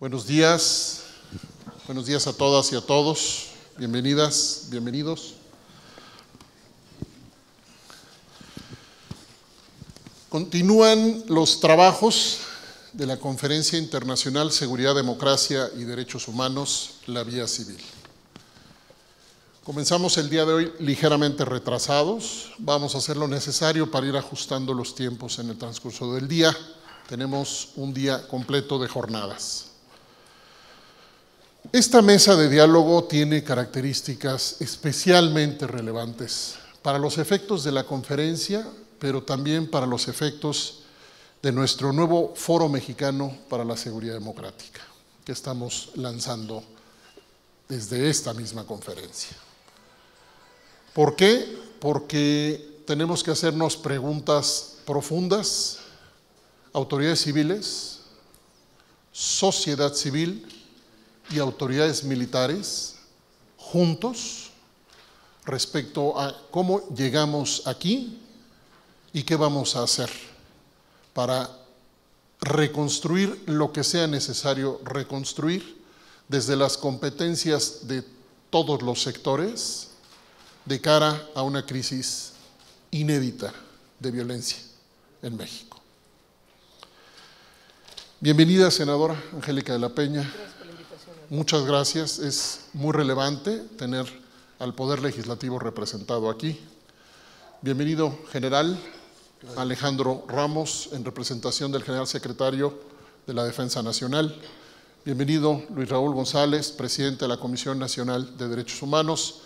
Buenos días a todas y a todos, bienvenidas, bienvenidos. Continúan los trabajos de la Conferencia Internacional Seguridad, Democracia y Derechos Humanos, la Vía Civil. Comenzamos el día de hoy ligeramente retrasados, vamos a hacer lo necesario para ir ajustando los tiempos en el transcurso del día. Tenemos un día completo de jornadas. Esta mesa de diálogo tiene características especialmente relevantes para los efectos de la conferencia, pero también para los efectos de nuestro nuevo Foro Mexicano para la Seguridad Democrática, que estamos lanzando desde esta misma conferencia. ¿Por qué? Porque tenemos que hacernos preguntas profundas, autoridades civiles, sociedad civil y autoridades militares juntos respecto a cómo llegamos aquí y qué vamos a hacer para reconstruir lo que sea necesario reconstruir desde las competencias de todos los sectores de cara a una crisis inédita de violencia en México. Bienvenida, senadora Angélica de la Peña. Muchas gracias. Es muy relevante tener al Poder Legislativo representado aquí. Bienvenido, general Alejandro Ramos, en representación del general secretario de la Defensa Nacional. Bienvenido, Luis Raúl González, presidente de la Comisión Nacional de Derechos Humanos.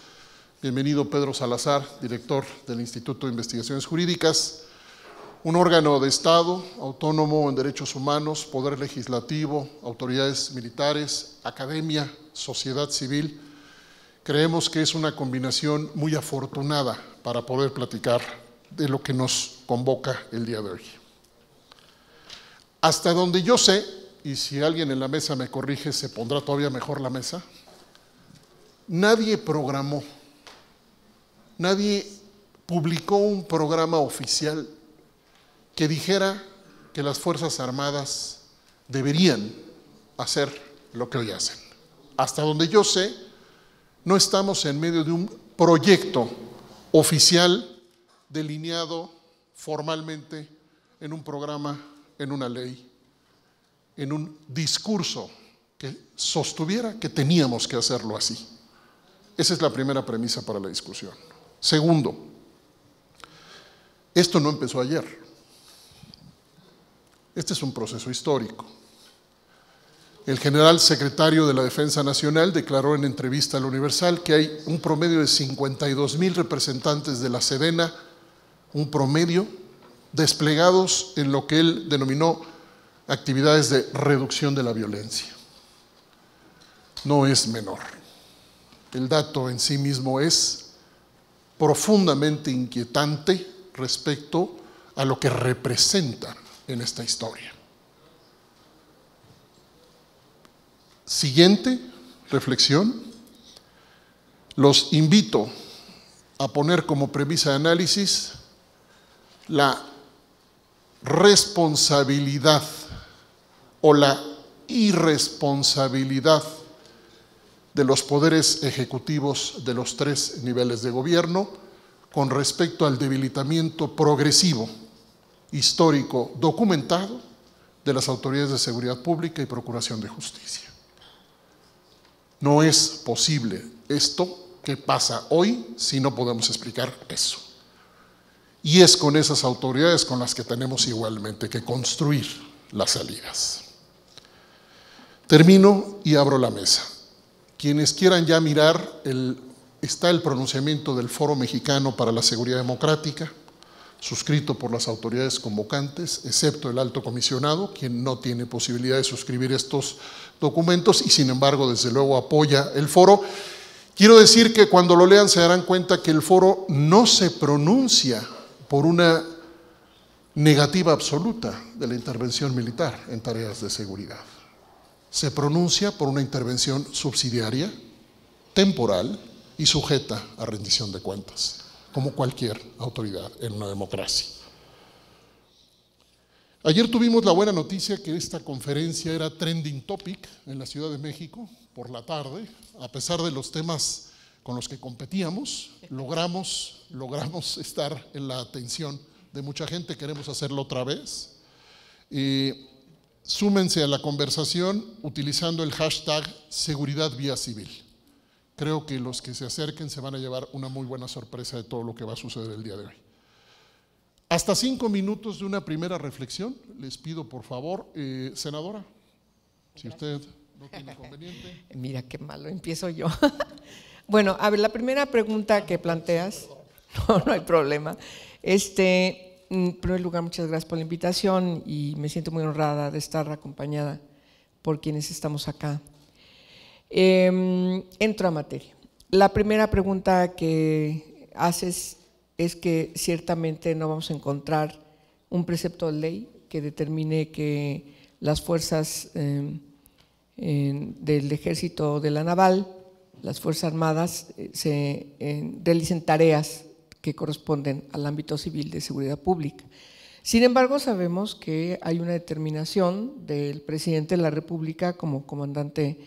Bienvenido, Pedro Salazar, director del Instituto de Investigaciones Jurídicas. Un órgano de Estado autónomo en derechos humanos, poder legislativo, autoridades militares, academia, sociedad civil. Creemos que es una combinación muy afortunada para poder platicar de lo que nos convoca el día de hoy. Hasta donde yo sé, y si alguien en la mesa me corrige, se pondrá todavía mejor la mesa, nadie programó, nadie publicó un programa oficial que dijera que las Fuerzas Armadas deberían hacer lo que hoy hacen. Hasta donde yo sé, no estamos en medio de un proyecto oficial delineado formalmente en un programa, en una ley, en un discurso que sostuviera que teníamos que hacerlo así. Esa es la primera premisa para la discusión. Segundo, esto no empezó ayer. Este es un proceso histórico. El general secretario de la Defensa Nacional declaró en entrevista al Universal que hay un promedio de 52,000 representantes de la Sedena, un promedio desplegados en lo que él denominó actividades de reducción de la violencia. No es menor. El dato en sí mismo es profundamente inquietante respecto a lo que representa en esta historia. Siguiente reflexión. Los invito a poner como premisa de análisis la responsabilidad o la irresponsabilidad de los poderes ejecutivos de los tres niveles de gobierno con respecto al debilitamiento progresivo, histórico, documentado de las autoridades de seguridad pública y procuración de justicia. No es posible esto que pasa hoy si no podemos explicar eso. Y es con esas autoridades con las que tenemos igualmente que construir las salidas. Termino y abro la mesa. Quienes quieran ya mirar, está el pronunciamiento del Foro Mexicano para la Seguridad Democrática, suscrito por las autoridades convocantes, excepto el alto comisionado, quien no tiene posibilidad de suscribir estos documentos y sin embargo desde luego apoya el foro. Quiero decir que cuando lo lean se darán cuenta que el foro no se pronuncia por una negativa absoluta de la intervención militar en tareas de seguridad. Se pronuncia por una intervención subsidiaria, temporal y sujeta a rendición de cuentas, como cualquier autoridad en una democracia. Ayer tuvimos la buena noticia que esta conferencia era trending topic en la Ciudad de México por la tarde. A pesar de los temas con los que competíamos, logramos estar en la atención de mucha gente. Queremos hacerlo otra vez. Súmense a la conversación utilizando el hashtag Seguridad Vía Civil. Creo que los que se acerquen se van a llevar una muy buena sorpresa de todo lo que va a suceder el día de hoy. Hasta 5 minutos de una primera reflexión. Les pido, por favor, senadora, si usted no tiene inconveniente. Mira qué malo, empiezo yo. Bueno, a ver, la primera pregunta que planteas, no hay problema. En primer lugar, muchas gracias por la invitación y me siento muy honrada de estar acompañada por quienes estamos acá. Entro a materia. La primera pregunta que haces es que ciertamente no vamos a encontrar un precepto de ley que determine que las fuerzas del Ejército o de la Naval, las Fuerzas Armadas, realicen tareas que corresponden al ámbito civil de seguridad pública. Sin embargo, sabemos que hay una determinación del presidente de la República como comandante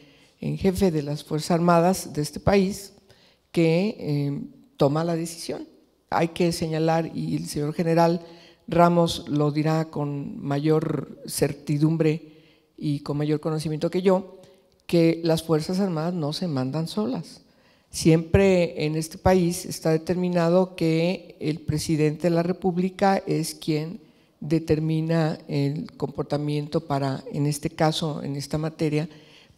en jefe de las Fuerzas Armadas de este país que toma la decisión. Hay que señalar, y el señor general Ramos lo dirá con mayor certidumbre y con mayor conocimiento que yo, que las Fuerzas Armadas no se mandan solas. Siempre en este país está determinado que el presidente de la República es quien determina el comportamiento para, en este caso, en esta materia,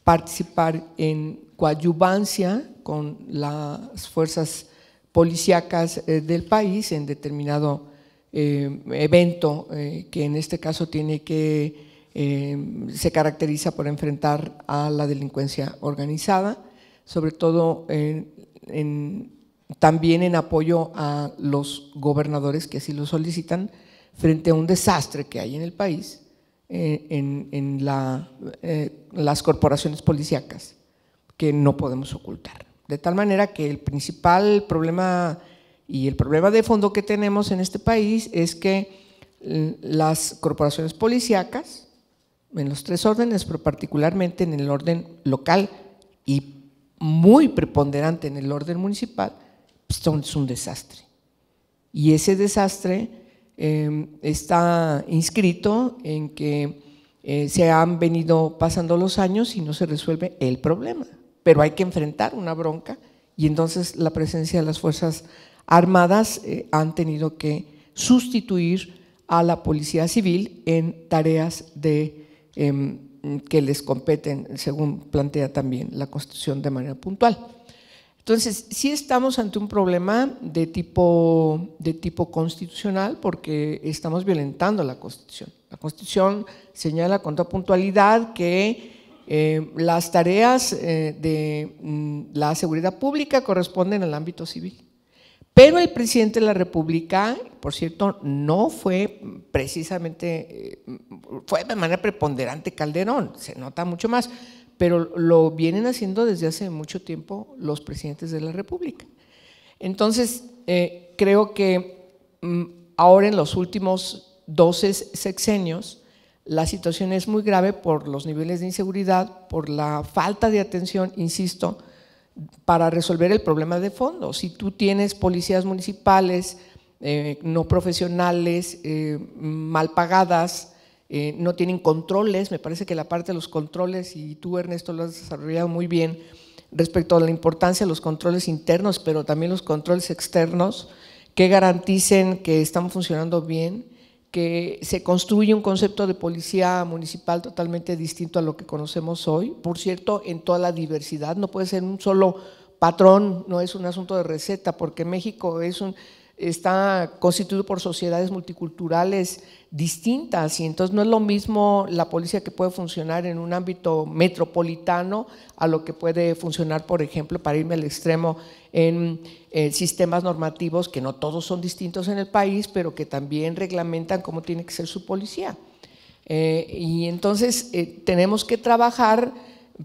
participar en coadyuvancia con las fuerzas policíacas del país en determinado evento que en este caso se caracteriza por enfrentar a la delincuencia organizada, sobre todo también en apoyo a los gobernadores que así lo solicitan frente a un desastre que hay en el país en las corporaciones policíacas que no podemos ocultar. De tal manera que el principal problema y el problema de fondo que tenemos en este país es que las corporaciones policíacas, en los 3 órdenes, pero particularmente en el orden local y muy preponderante en el orden municipal, pues es un desastre. Y ese desastre está inscrito en que se han venido pasando los años y no se resuelve el problema. Pero hay que enfrentar una bronca y entonces la presencia de las Fuerzas Armadas han tenido que sustituir a la Policía Civil en tareas que les competen, según plantea también la Constitución de manera puntual. Entonces, sí estamos ante un problema de tipo constitucional porque estamos violentando la Constitución. La Constitución señala con toda puntualidad que las tareas de la seguridad pública corresponden al ámbito civil. Pero el presidente de la República, por cierto, no fue precisamente, fue de manera preponderante Calderón, se nota mucho más, pero lo vienen haciendo desde hace mucho tiempo los presidentes de la República. Entonces, creo que ahora en los últimos 12 sexenios, la situación es muy grave por los niveles de inseguridad, por la falta de atención, insisto, para resolver el problema de fondo. Si tú tienes policías municipales no profesionales, mal pagadas, no tienen controles, me parece que la parte de los controles, y tú Ernesto lo has desarrollado muy bien respecto a la importancia de los controles internos, pero también los controles externos que garanticen que están funcionando bien, que se construye un concepto de policía municipal totalmente distinto a lo que conocemos hoy, por cierto, en toda la diversidad, no puede ser un solo patrón, no es un asunto de receta, porque México está constituido por sociedades multiculturales distintas y entonces no es lo mismo la policía que puede funcionar en un ámbito metropolitano a lo que puede funcionar, por ejemplo, para irme al extremo, en sistemas normativos que no todos son distintos en el país, pero que también reglamentan cómo tiene que ser su policía. Y entonces tenemos que trabajar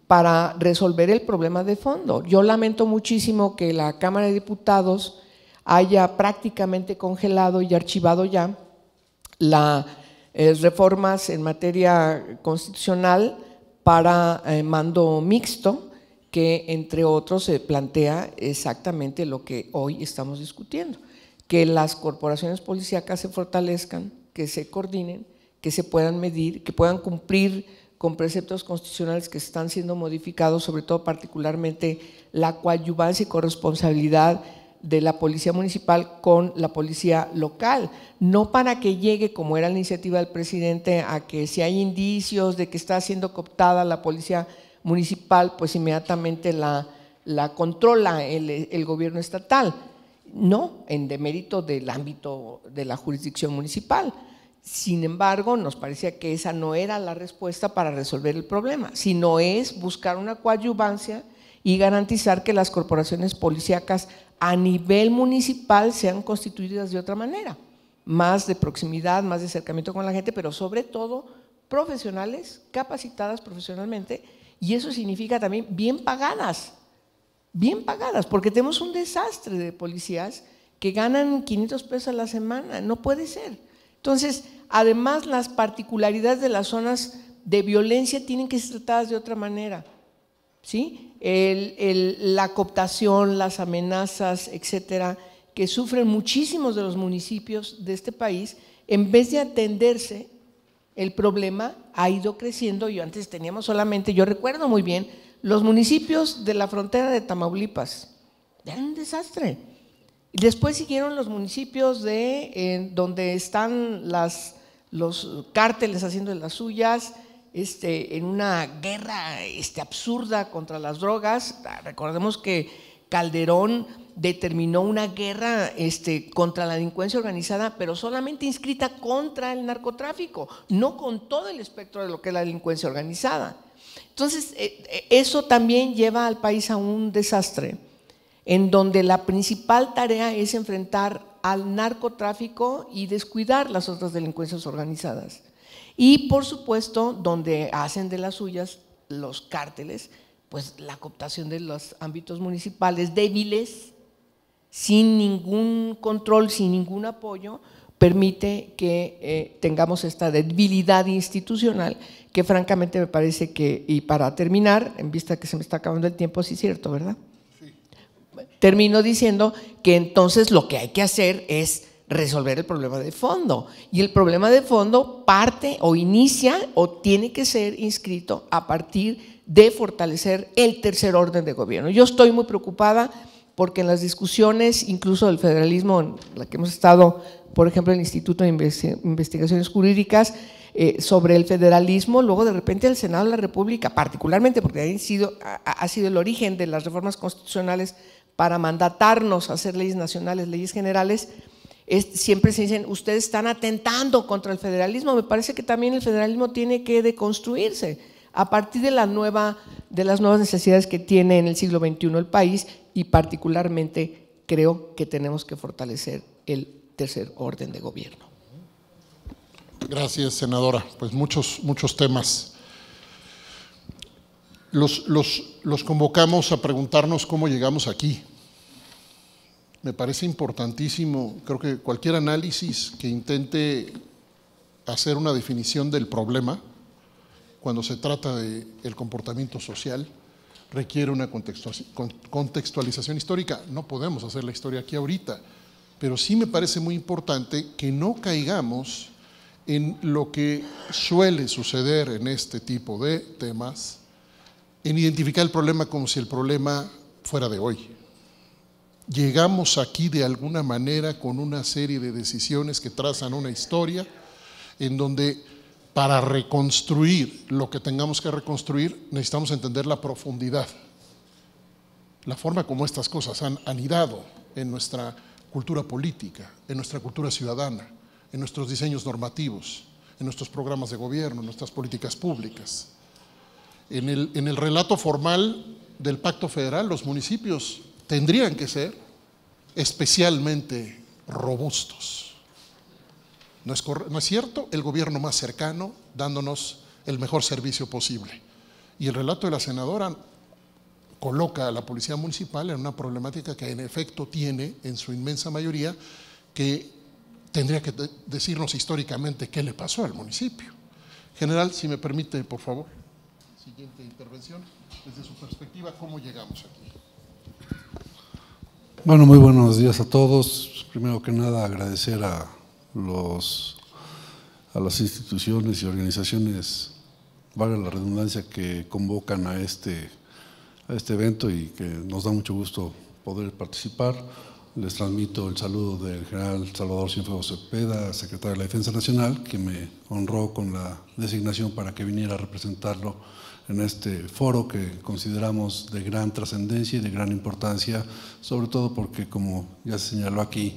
para resolver el problema de fondo. Yo lamento muchísimo que la Cámara de Diputados haya prácticamente congelado y archivado ya la reformas en materia constitucional para mando mixto, que entre otros se plantea exactamente lo que hoy estamos discutiendo, que las corporaciones policíacas se fortalezcan, que se coordinen, que se puedan medir, que puedan cumplir con preceptos constitucionales que están siendo modificados, sobre todo particularmente la coadyuvancia y corresponsabilidad de la policía municipal con la policía local, no para que llegue, como era la iniciativa del presidente, a que si hay indicios de que está siendo cooptada la policía municipal, pues inmediatamente la controla el gobierno estatal, no en demérito del ámbito de la jurisdicción municipal. Sin embargo, nos parecía que esa no era la respuesta para resolver el problema, sino es buscar una coadyuvancia y garantizar que las corporaciones policíacas a nivel municipal sean constituidas de otra manera, más de proximidad, más de acercamiento con la gente, pero sobre todo profesionales, capacitadas profesionalmente, y eso significa también bien pagadas, porque tenemos un desastre de policías que ganan 500 pesos a la semana, no puede ser. Entonces, además las particularidades de las zonas de violencia tienen que ser tratadas de otra manera, ¿sí? La cooptación, las amenazas, etcétera, que sufren muchísimos de los municipios de este país, en vez de atenderse, el problema ha ido creciendo. Yo antes teníamos solamente, yo recuerdo muy bien, los municipios de la frontera de Tamaulipas, eran un desastre. Después siguieron los municipios donde están los cárteles haciendo de las suyas, en una guerra absurda contra las drogas. Recordemos que Calderón determinó una guerra contra la delincuencia organizada, pero solamente inscrita contra el narcotráfico, no con todo el espectro de lo que es la delincuencia organizada. Entonces, eso también lleva al país a un desastre, en donde la principal tarea es enfrentar al narcotráfico y descuidar las otras delincuencias organizadas. Y por supuesto, donde hacen de las suyas los cárteles, pues la cooptación de los ámbitos municipales débiles, sin ningún control, sin ningún apoyo, permite que tengamos esta debilidad institucional que francamente me parece que, y para terminar, en vista que se me está acabando el tiempo, sí es cierto, ¿verdad? Sí. Termino diciendo que entonces lo que hay que hacer es resolver el problema de fondo, y el problema de fondo parte o inicia o tiene que ser inscrito a partir de fortalecer el tercer orden de gobierno. Yo estoy muy preocupada porque en las discusiones incluso del federalismo, en la que hemos estado, por ejemplo, en el Instituto de Investigaciones Jurídicas, sobre el federalismo, luego de repente el Senado de la República, particularmente porque ha sido el origen de las reformas constitucionales para mandatarnos a hacer leyes nacionales, leyes generales, siempre se dicen, ustedes están atentando contra el federalismo. Me parece que también el federalismo tiene que deconstruirse a partir de las nuevas necesidades que tiene en el siglo XXI el país, y particularmente creo que tenemos que fortalecer el tercer orden de gobierno. Gracias, senadora. Pues muchos temas. Los convocamos a preguntarnos cómo llegamos aquí. Me parece importantísimo, creo que cualquier análisis que intente hacer una definición del problema, cuando se trata del comportamiento social, requiere una contextualización histórica. No podemos hacer la historia aquí ahorita, pero sí me parece muy importante que no caigamos en lo que suele suceder en este tipo de temas, en identificar el problema como si el problema fuera de hoy. Llegamos aquí de alguna manera con una serie de decisiones que trazan una historia en donde para reconstruir lo que tengamos que reconstruir necesitamos entender la profundidad, la forma como estas cosas han anidado en nuestra cultura política, en nuestra cultura ciudadana, en nuestros diseños normativos, en nuestros programas de gobierno, en nuestras políticas públicas. En el relato formal del Pacto Federal, los municipios tendrían que ser especialmente robustos. ¿No es cierto? El gobierno más cercano, dándonos el mejor servicio posible. Y el relato de la senadora coloca a la policía municipal en una problemática que en efecto tiene, en su inmensa mayoría, que tendría que decirnos históricamente qué le pasó al municipio. General, si me permite, por favor, siguiente intervención, desde su perspectiva, ¿cómo llegamos aquí? Bueno, muy buenos días a todos. Primero que nada, agradecer a las instituciones y organizaciones, valga la redundancia, que convocan a este evento y que nos da mucho gusto poder participar. Les transmito el saludo del general Salvador Cienfuegos Cepeda, secretario de la Defensa Nacional, que me honró con la designación para que viniera a representarlo en este foro que consideramos de gran trascendencia y de gran importancia, sobre todo porque, como ya se señaló aquí,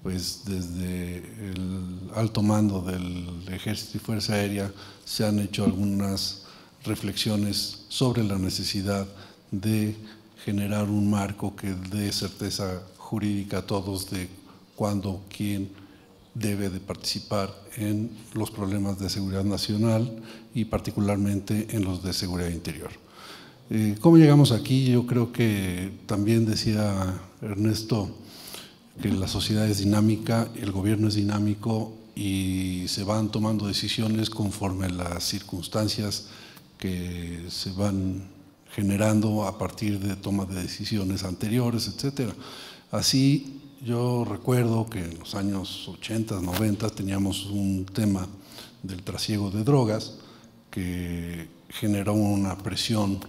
pues desde el alto mando del Ejército y Fuerza Aérea se han hecho algunas reflexiones sobre la necesidad de generar un marco que dé certeza jurídica a todos de cuándo, quién debe de participar en los problemas de seguridad nacional y particularmente en los de seguridad interior. ¿Cómo llegamos aquí? Yo creo que también decía Ernesto que la sociedad es dinámica, el gobierno es dinámico y se van tomando decisiones conforme a las circunstancias que se van generando a partir de toma de decisiones anteriores, etcétera. Así, yo recuerdo que en los años 80, 90 teníamos un tema del trasiego de drogas que generó una presión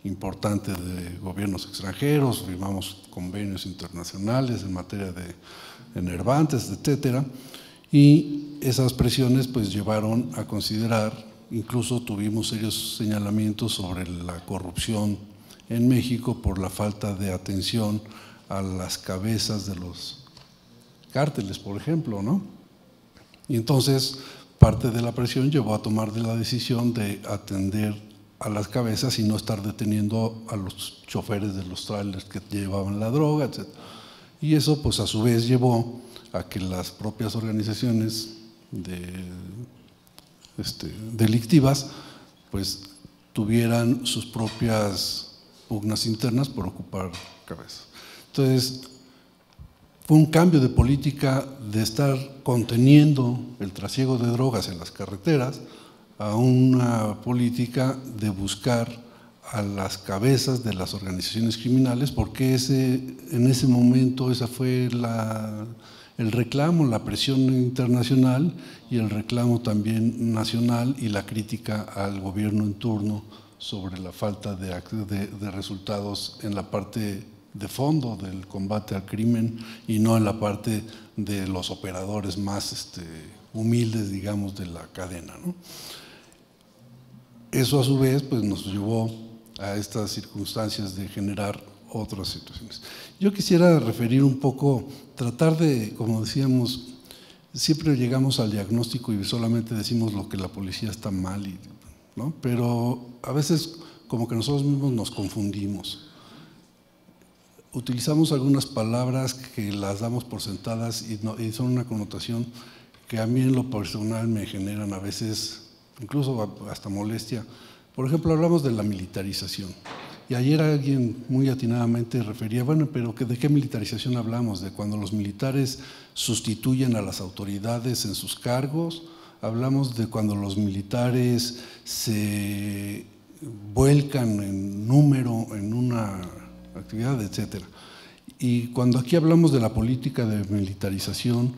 importante de gobiernos extranjeros, firmamos convenios internacionales en materia de enervantes, etcétera, y esas presiones pues llevaron a considerar, incluso tuvimos serios señalamientos sobre la corrupción en México por la falta de atención a las cabezas de los cárteles, por ejemplo, ¿no? Y entonces parte de la presión llevó a tomar la decisión de atender a las cabezas y no estar deteniendo a los choferes de los trailers que llevaban la droga, etc. Y eso pues a su vez llevó a que las propias organizaciones delictivas pues tuvieran sus propias pugnas internas por ocupar cabezas. Entonces, fue un cambio de política de estar conteniendo el trasiego de drogas en las carreteras a una política de buscar a las cabezas de las organizaciones criminales, porque en ese momento esa fue el reclamo, la presión internacional y el reclamo también nacional y la crítica al gobierno en turno sobre la falta de resultados en la parte de fondo del combate al crimen y no en la parte de los operadores más humildes, digamos, de la cadena, ¿no? Eso a su vez pues nos llevó a estas circunstancias de generar otras situaciones. Yo quisiera referir un poco, tratar de, como decíamos, siempre llegamos al diagnóstico y solamente decimos lo que la policía está mal, ¿no? Pero a veces como que nosotros mismos nos confundimos. Utilizamos algunas palabras que las damos por sentadas y son una connotación que a mí en lo personal me generan a veces incluso hasta molestia. Por ejemplo, hablamos de la militarización. Y ayer alguien muy atinadamente refería, bueno, pero ¿de qué militarización hablamos? ¿De cuando los militares sustituyen a las autoridades en sus cargos? ¿Hablamos de cuando los militares se vuelcan en número en una actividad, etcétera? Y cuando aquí hablamos de la política de militarización,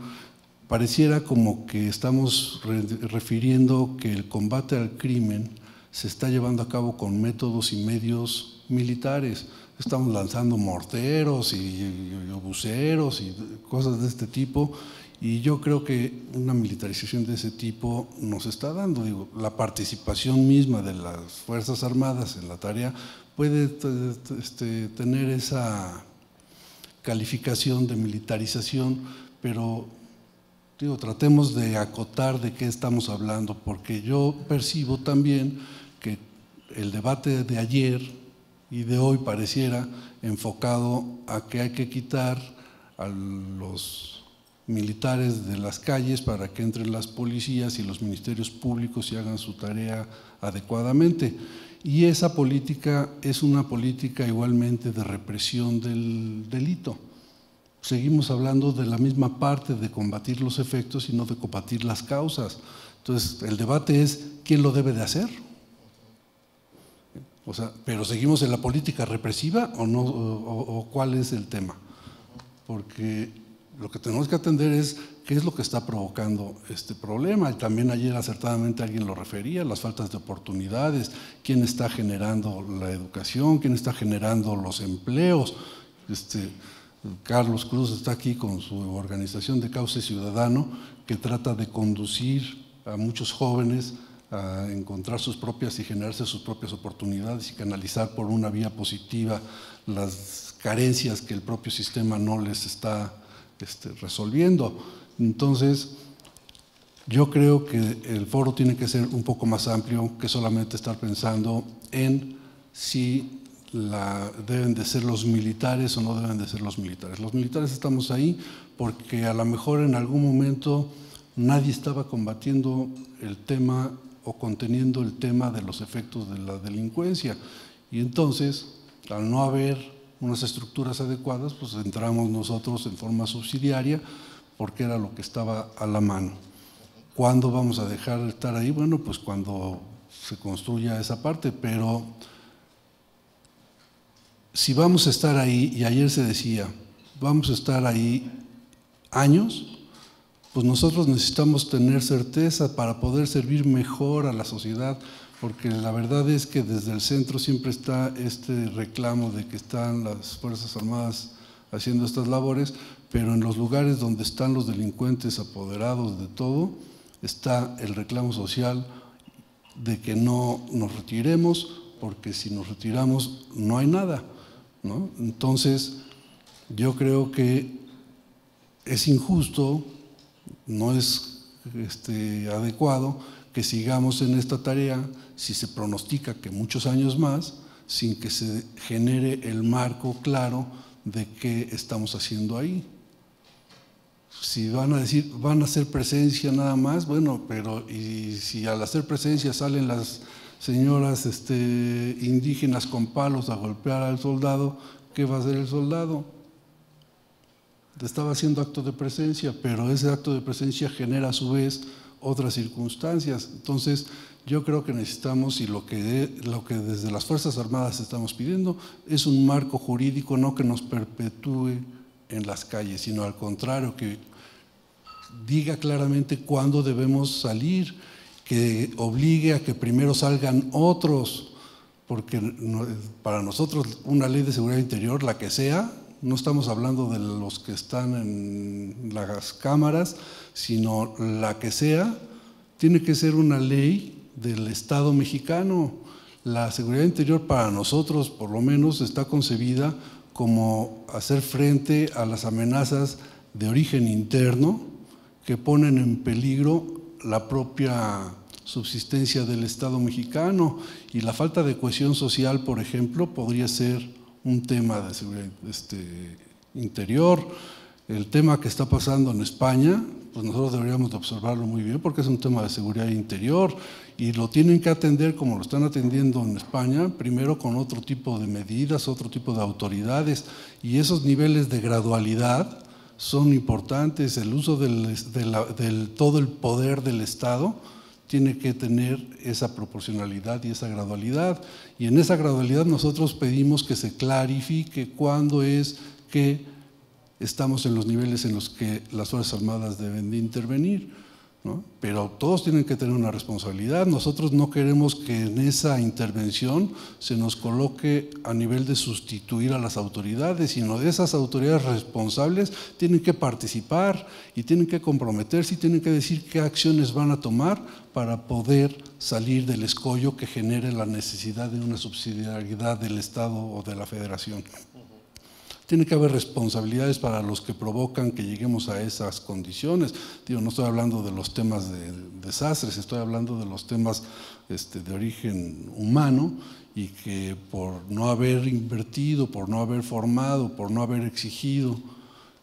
pareciera como que estamos refiriendo que el combate al crimen se está llevando a cabo con métodos y medios militares. Estamos lanzando morteros y obuseros y cosas de este tipo, y yo creo que una militarización de ese tipo nos está dando, digo, la participación misma de las Fuerzas Armadas en la tarea puede tener esa calificación de militarización, pero digo, tratemos de acotar de qué estamos hablando, porque yo percibo también que el debate de ayer y de hoy pareciera enfocado a que hay que quitar a los militares de las calles para que entren las policías y los ministerios públicos y hagan su tarea adecuadamente. Y esa política es una política igualmente de represión del delito. seguimos hablando de la misma parte de combatir los efectos y no de combatir las causas. Entonces, el debate es quién lo debe de hacer. O sea, ¿pero seguimos en la política represiva o no, o cuál es el tema? Porque lo que tenemos que atender es qué es lo que está provocando este problema. Y también ayer acertadamente alguien lo refería, las faltas de oportunidades, quién está generando la educación, quién está generando los empleos. Carlos Cruz está aquí con su organización de Cauce Ciudadano, que trata de conducir a muchos jóvenes a encontrar sus propias y generarse sus propias oportunidades y canalizar por una vía positiva las carencias que el propio sistema no les está resolviendo. Entonces, yo creo que el foro tiene que ser un poco más amplio que solamente estar pensando en si deben de ser los militares o no deben de ser los militares. Los militares estamos ahí porque a lo mejor en algún momento nadie estaba combatiendo el tema o conteniendo el tema de los efectos de la delincuencia. Y entonces, al no haber unas estructuras adecuadas, pues entramos nosotros en forma subsidiaria porque era lo que estaba a la mano. ¿Cuándo vamos a dejar de estar ahí? Bueno, pues cuando se construya esa parte, pero si vamos a estar ahí, y ayer se decía, vamos a estar ahí años, pues nosotros necesitamos tener certeza para poder servir mejor a la sociedad, porque la verdad es que desde el centro siempre está este reclamo de que están las Fuerzas Armadas haciendo estas labores, pero en los lugares donde están los delincuentes apoderados de todo, está el reclamo social de que no nos retiremos, porque si nos retiramos no hay nada, ¿no? Entonces, yo creo que es injusto, no es adecuado que sigamos en esta tarea si se pronostica que muchos años más, sin que se genere el marco claro de qué estamos haciendo ahí. Si van a decir, van a hacer presencia nada más, bueno, pero y si al hacer presencia salen las señoras indígenas con palos a golpear al soldado, ¿qué va a hacer el soldado? Estaba haciendo acto de presencia, pero ese acto de presencia genera a su vez otras circunstancias. Entonces, yo creo que necesitamos, y lo que desde las Fuerzas Armadas estamos pidiendo, es un marco jurídico no que nos perpetúe en las calles, sino al contrario, que diga claramente cuándo debemos salir, que obligue a que primero salgan otros, porque para nosotros una ley de seguridad interior, la que sea, no estamos hablando de los que están en las cámaras, sino la que sea, tiene que ser una ley del Estado mexicano. La seguridad interior para nosotros, por lo menos, está concebida como hacer frente a las amenazas de origen interno que ponen en peligro la propia subsistencia del Estado mexicano, y la falta de cohesión social, por ejemplo, podría ser un tema de seguridad interior. El tema que está pasando en España, pues nosotros deberíamos de observarlo muy bien porque es un tema de seguridad interior y lo tienen que atender como lo están atendiendo en España, primero con otro tipo de medidas, otro tipo de autoridades, y esos niveles de gradualidad son importantes. El uso del todo el poder del Estado tiene que tener esa proporcionalidad y esa gradualidad, y en esa gradualidad nosotros pedimos que se clarifique cuándo es que estamos en los niveles en los que las Fuerzas Armadas deben de intervenir, ¿no? Pero todos tienen que tener una responsabilidad. Nosotros no queremos que en esa intervención se nos coloque a nivel de sustituir a las autoridades, sino esas autoridades responsables tienen que participar y tienen que comprometerse y tienen que decir qué acciones van a tomar para poder salir del escollo que genere la necesidad de una subsidiariedad del Estado o de la Federación. Tiene que haber responsabilidades para los que provocan que lleguemos a esas condiciones. Digo, no estoy hablando de los temas de desastres, estoy hablando de los temas de origen humano, y que por no haber invertido, por no haber formado, por no haber exigido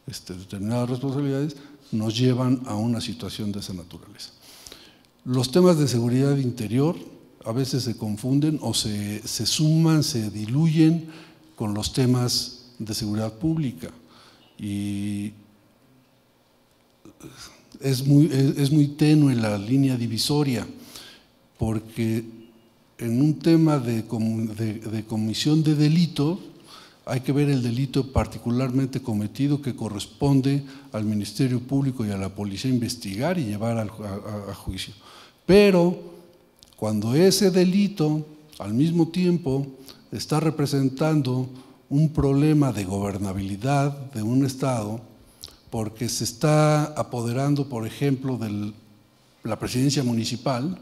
determinadas responsabilidades, nos llevan a una situación de esa naturaleza. Los temas de seguridad interior a veces se confunden o se suman, se diluyen con los temas de seguridad pública. y es muy tenue la línea divisoria, porque en un tema de comisión de delito hay que ver el delito particularmente cometido que corresponde al Ministerio Público y a la policía investigar y llevar a juicio. Pero cuando ese delito al mismo tiempo está representando un problema de gobernabilidad de un Estado, porque se está apoderando, por ejemplo, de la presidencia municipal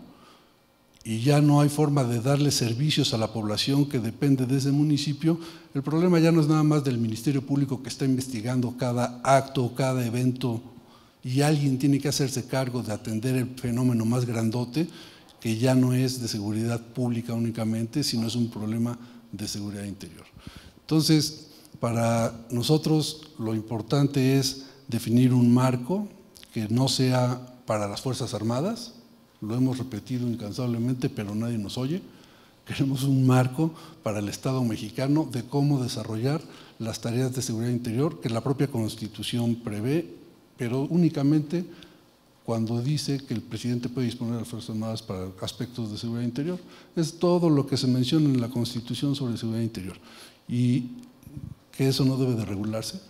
y ya no hay forma de darle servicios a la población que depende de ese municipio, el problema ya no es nada más del Ministerio Público que está investigando cada acto, cada evento, y alguien tiene que hacerse cargo de atender el fenómeno más grandote, que ya no es de seguridad pública únicamente, sino es un problema de seguridad interior. Entonces, para nosotros lo importante es definir un marco que no sea para las Fuerzas Armadas, lo hemos repetido incansablemente, pero nadie nos oye. Queremos un marco para el Estado mexicano de cómo desarrollar las tareas de seguridad interior que la propia Constitución prevé, pero únicamente cuando dice que el presidente puede disponer de las Fuerzas Armadas para aspectos de seguridad interior. Es todo lo que se menciona en la Constitución sobre seguridad interior, y que eso no debe de regularse.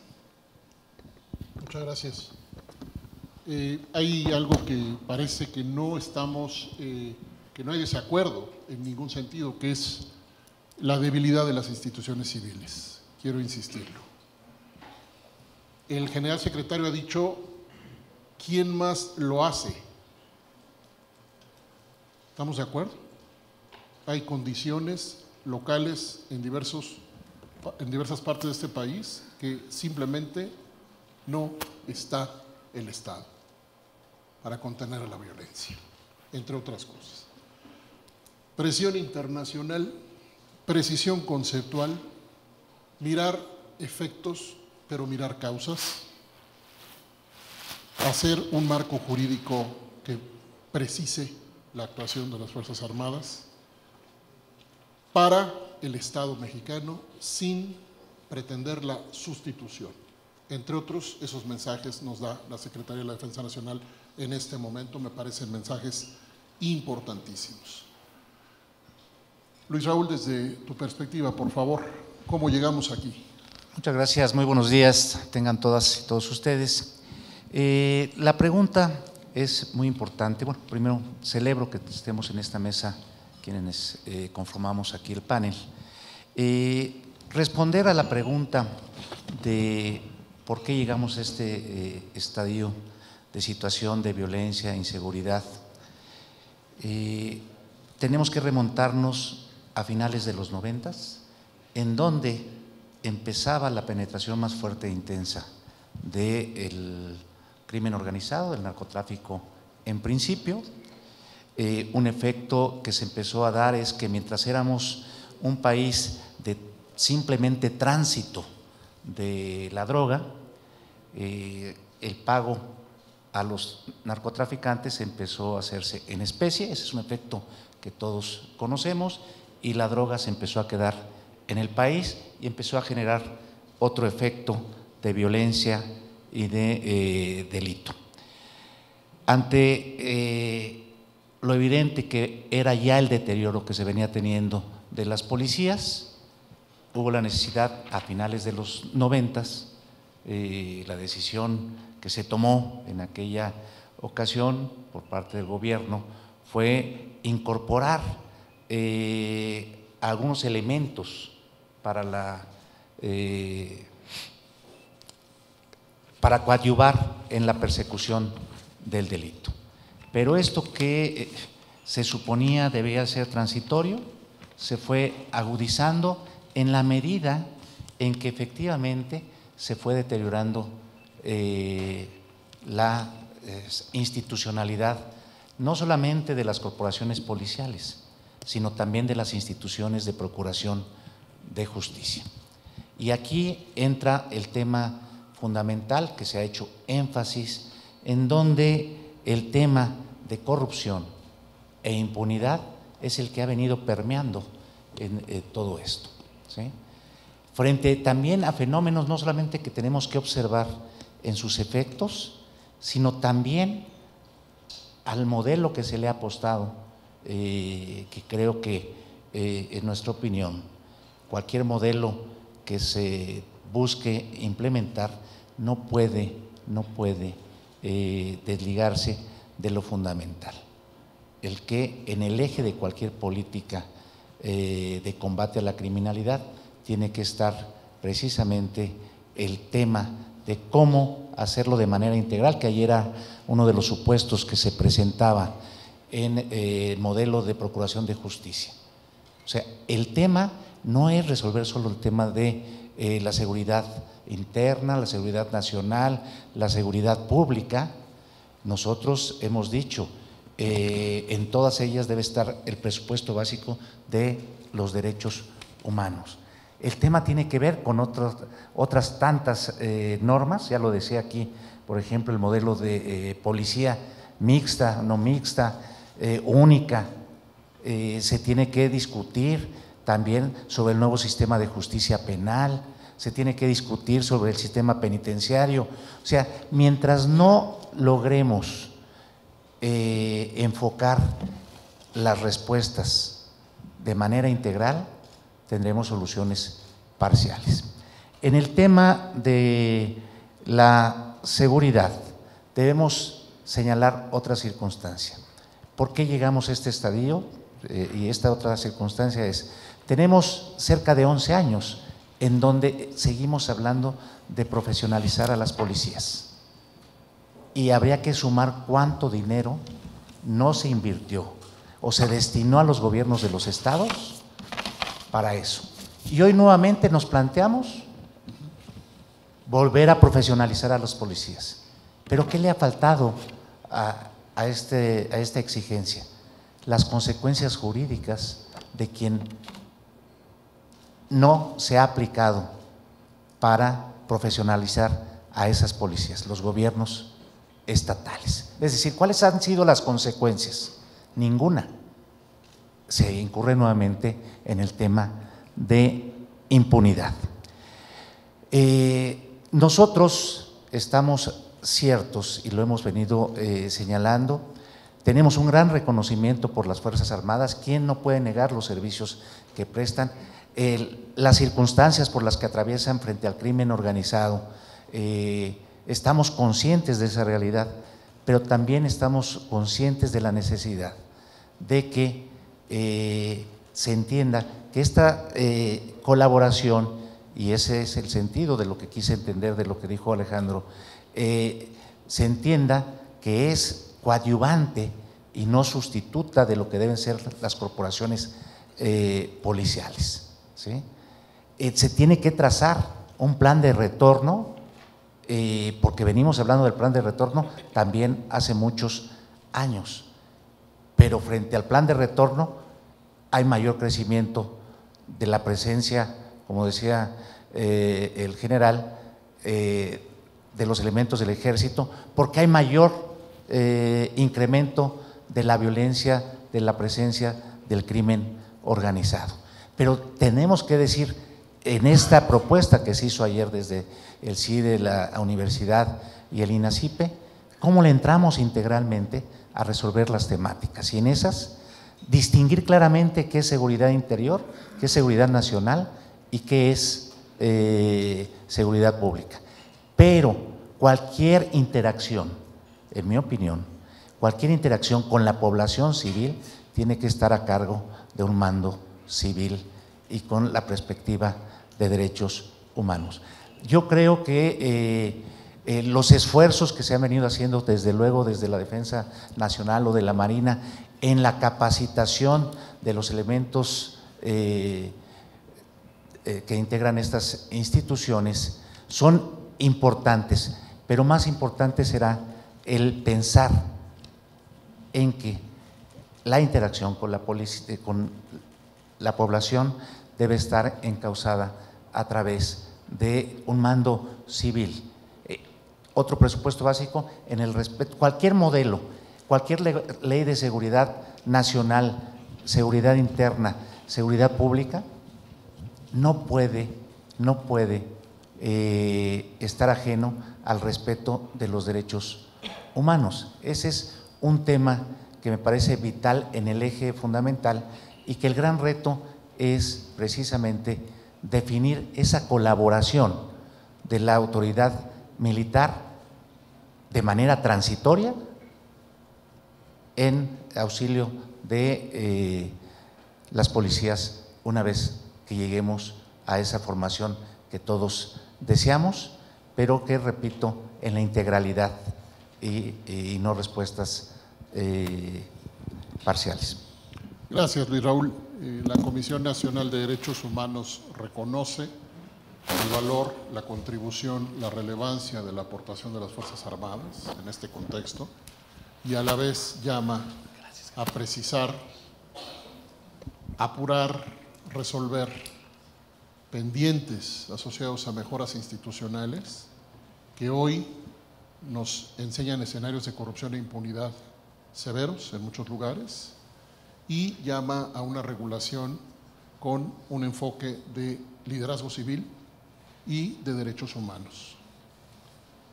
Muchas gracias. Hay algo que parece que no estamos, que no hay desacuerdo en ningún sentido, que es la debilidad de las instituciones civiles. Quiero insistirlo. El general secretario ha dicho, ¿quién más lo hace? ¿Estamos de acuerdo? Hay condiciones locales en diversas partes de este país que simplemente no está el Estado para contener la violencia, entre otras cosas. Presión internacional, precisión conceptual, mirar efectos, pero mirar causas, hacer un marco jurídico que precise la actuación de las Fuerzas Armadas para el Estado mexicano sin pretender la sustitución. Entre otros, esos mensajes nos da la Secretaría de la Defensa Nacional en este momento, me parecen mensajes importantísimos. Luis Raúl, desde tu perspectiva, por favor, ¿cómo llegamos aquí? Muchas gracias, muy buenos días, tengan todas y todos ustedes. La pregunta es muy importante. Bueno, primero celebro que estemos en esta mesa quienes conformamos aquí el panel. Responder a la pregunta de por qué llegamos a este estadio de situación de violencia e inseguridad, tenemos que remontarnos a finales de los 90, en donde empezaba la penetración más fuerte e intensa del crimen organizado, del narcotráfico en principio. Un efecto que se empezó a dar es que mientras éramos un país de simplemente tránsito de la droga, el pago a los narcotraficantes empezó a hacerse en especie, ese es un efecto que todos conocemos, y la droga se empezó a quedar en el país y empezó a generar otro efecto de violencia y de delito. Ante lo evidente que era ya el deterioro que se venía teniendo de las policías, hubo la necesidad a finales de los 90, la decisión que se tomó en aquella ocasión por parte del gobierno fue incorporar algunos elementos para coadyuvar en la persecución del delito. Pero esto que se suponía debía ser transitorio, se fue agudizando en la medida en que efectivamente se fue deteriorando la institucionalidad, no solamente de las corporaciones policiales, sino también de las instituciones de procuración de justicia. Y aquí entra el tema fundamental que se ha hecho énfasis, en donde el tema de corrupción e impunidad es el que ha venido permeando en todo esto, ¿sí? frente también a fenómenos no solamente que tenemos que observar en sus efectos, sino también al modelo que se le ha apostado, que creo que, en nuestra opinión, cualquier modelo que se busque implementar no puede desligarse de lo fundamental, el que en el eje de cualquier política de combate a la criminalidad tiene que estar precisamente el tema de cómo hacerlo de manera integral, que ayer era uno de los supuestos que se presentaba en el modelo de procuración de justicia. O sea, el tema no es resolver solo el tema de la seguridad interna, la seguridad nacional, la seguridad pública. Nosotros hemos dicho, en todas ellas debe estar el presupuesto básico de los derechos humanos. El tema tiene que ver con otras tantas normas, ya lo decía aquí, por ejemplo, el modelo de policía mixta, no mixta, única. Se tiene que discutir también sobre el nuevo sistema de justicia penal, se tiene que discutir sobre el sistema penitenciario. O sea, mientras no logremos enfocar las respuestas de manera integral, tendremos soluciones parciales. En el tema de la seguridad, debemos señalar otra circunstancia. ¿Por qué llegamos a este estadio? Y esta otra circunstancia es, tenemos cerca de 11 años en donde seguimos hablando de profesionalizar a las policías. Y habría que sumar cuánto dinero no se invirtió o se destinó a los gobiernos de los estados para eso. Y hoy nuevamente nos planteamos volver a profesionalizar a los policías. ¿Pero qué le ha faltado a esta exigencia? Las consecuencias jurídicas de quien no se ha aplicado para profesionalizar a esas policías, los gobiernos estatales. Es decir, ¿cuáles han sido las consecuencias? Ninguna. Se incurre nuevamente en el tema de impunidad. Nosotros estamos ciertos, y lo hemos venido señalando, tenemos un gran reconocimiento por las Fuerzas Armadas. ¿Quién no puede negar los servicios que prestan? Las circunstancias por las que atraviesan frente al crimen organizado, estamos conscientes de esa realidad, pero también estamos conscientes de la necesidad de que se entienda que esta colaboración, y ese es el sentido de lo que quise entender de lo que dijo Alejandro, se entienda que es coadyuvante y no sustituta de lo que deben ser las corporaciones policiales, ¿sí? Se tiene que trazar un plan de retorno, porque venimos hablando del plan de retorno también hace muchos años, pero frente al plan de retorno hay mayor crecimiento de la presencia, como decía el general, de los elementos del ejército, porque hay mayor incremento de la violencia, de la presencia del crimen organizado. Pero tenemos que decir, en esta propuesta que se hizo ayer desde el CIDE, la universidad y el INACIPE, ¿cómo le entramos integralmente a resolver las temáticas? Y en esas, distinguir claramente qué es seguridad interior, qué es seguridad nacional y qué es seguridad pública. Pero cualquier interacción, en mi opinión, cualquier interacción con la población civil tiene que estar a cargo de un mando civil y con la perspectiva de derechos humanos. Yo creo que los esfuerzos que se han venido haciendo, desde luego desde la Defensa Nacional o de la Marina, en la capacitación de los elementos que integran estas instituciones, son importantes, pero más importante será el pensar en que la interacción con la población debe estar encauzada a través de un mando civil. Otro presupuesto básico en el respeto, cualquier modelo, cualquier ley de seguridad nacional, seguridad interna, seguridad pública, no puede no puede estar ajeno al respeto de los derechos humanos. Ese es un tema que me parece vital en el eje fundamental y que el gran reto es precisamente definir esa colaboración de la autoridad militar de manera transitoria en auxilio de las policías una vez que lleguemos a esa formación que todos deseamos, pero que, repito, en la integralidad y no respuestas parciales. Gracias, Luis Raúl. La Comisión Nacional de Derechos Humanos reconoce el valor, la contribución, la relevancia de la aportación de las Fuerzas Armadas en este contexto y a la vez llama a precisar, apurar, resolver pendientes asociados a mejoras institucionales que hoy nos enseñan escenarios de corrupción e impunidad severos en muchos lugares y llama a una regulación con un enfoque de liderazgo civil y de derechos humanos.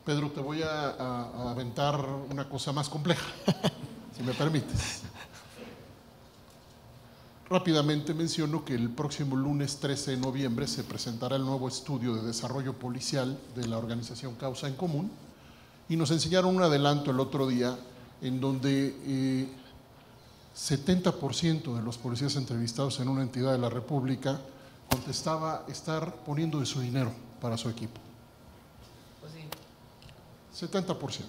Pedro, te voy a aventar una cosa más compleja, si me permites. Rápidamente menciono que el próximo lunes 13 de noviembre se presentará el nuevo estudio de desarrollo policial de la organización Causa en Común y nos enseñaron un adelanto el otro día en donde 70% de los policías entrevistados en una entidad de la República contestaba estar poniendo de su dinero para su equipo. Pues sí. 70%.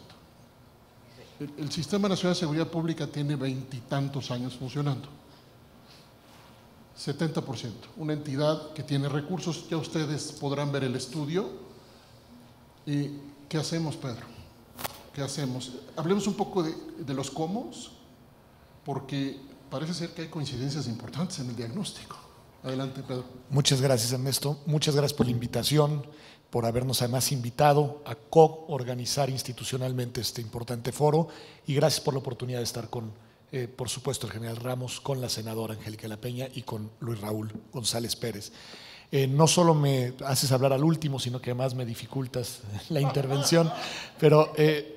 El Sistema Nacional de Seguridad Pública tiene 20 y tantos años funcionando. 70%. Una entidad que tiene recursos, ya ustedes podrán ver el estudio. ¿Qué hacemos, Pedro? ¿Qué hacemos? Hablemos un poco de los cómo, porque parece ser que hay coincidencias importantes en el diagnóstico. Adelante, Pedro. Muchas gracias, Ernesto. Muchas gracias por la invitación, por habernos además invitado a co-organizar institucionalmente este importante foro y gracias por la oportunidad de estar con, por supuesto, el general Ramos, con la senadora Angélica de la Peña y con Luis Raúl González Pérez. No solo me haces hablar al último, sino que además me dificultas la intervención. Pero,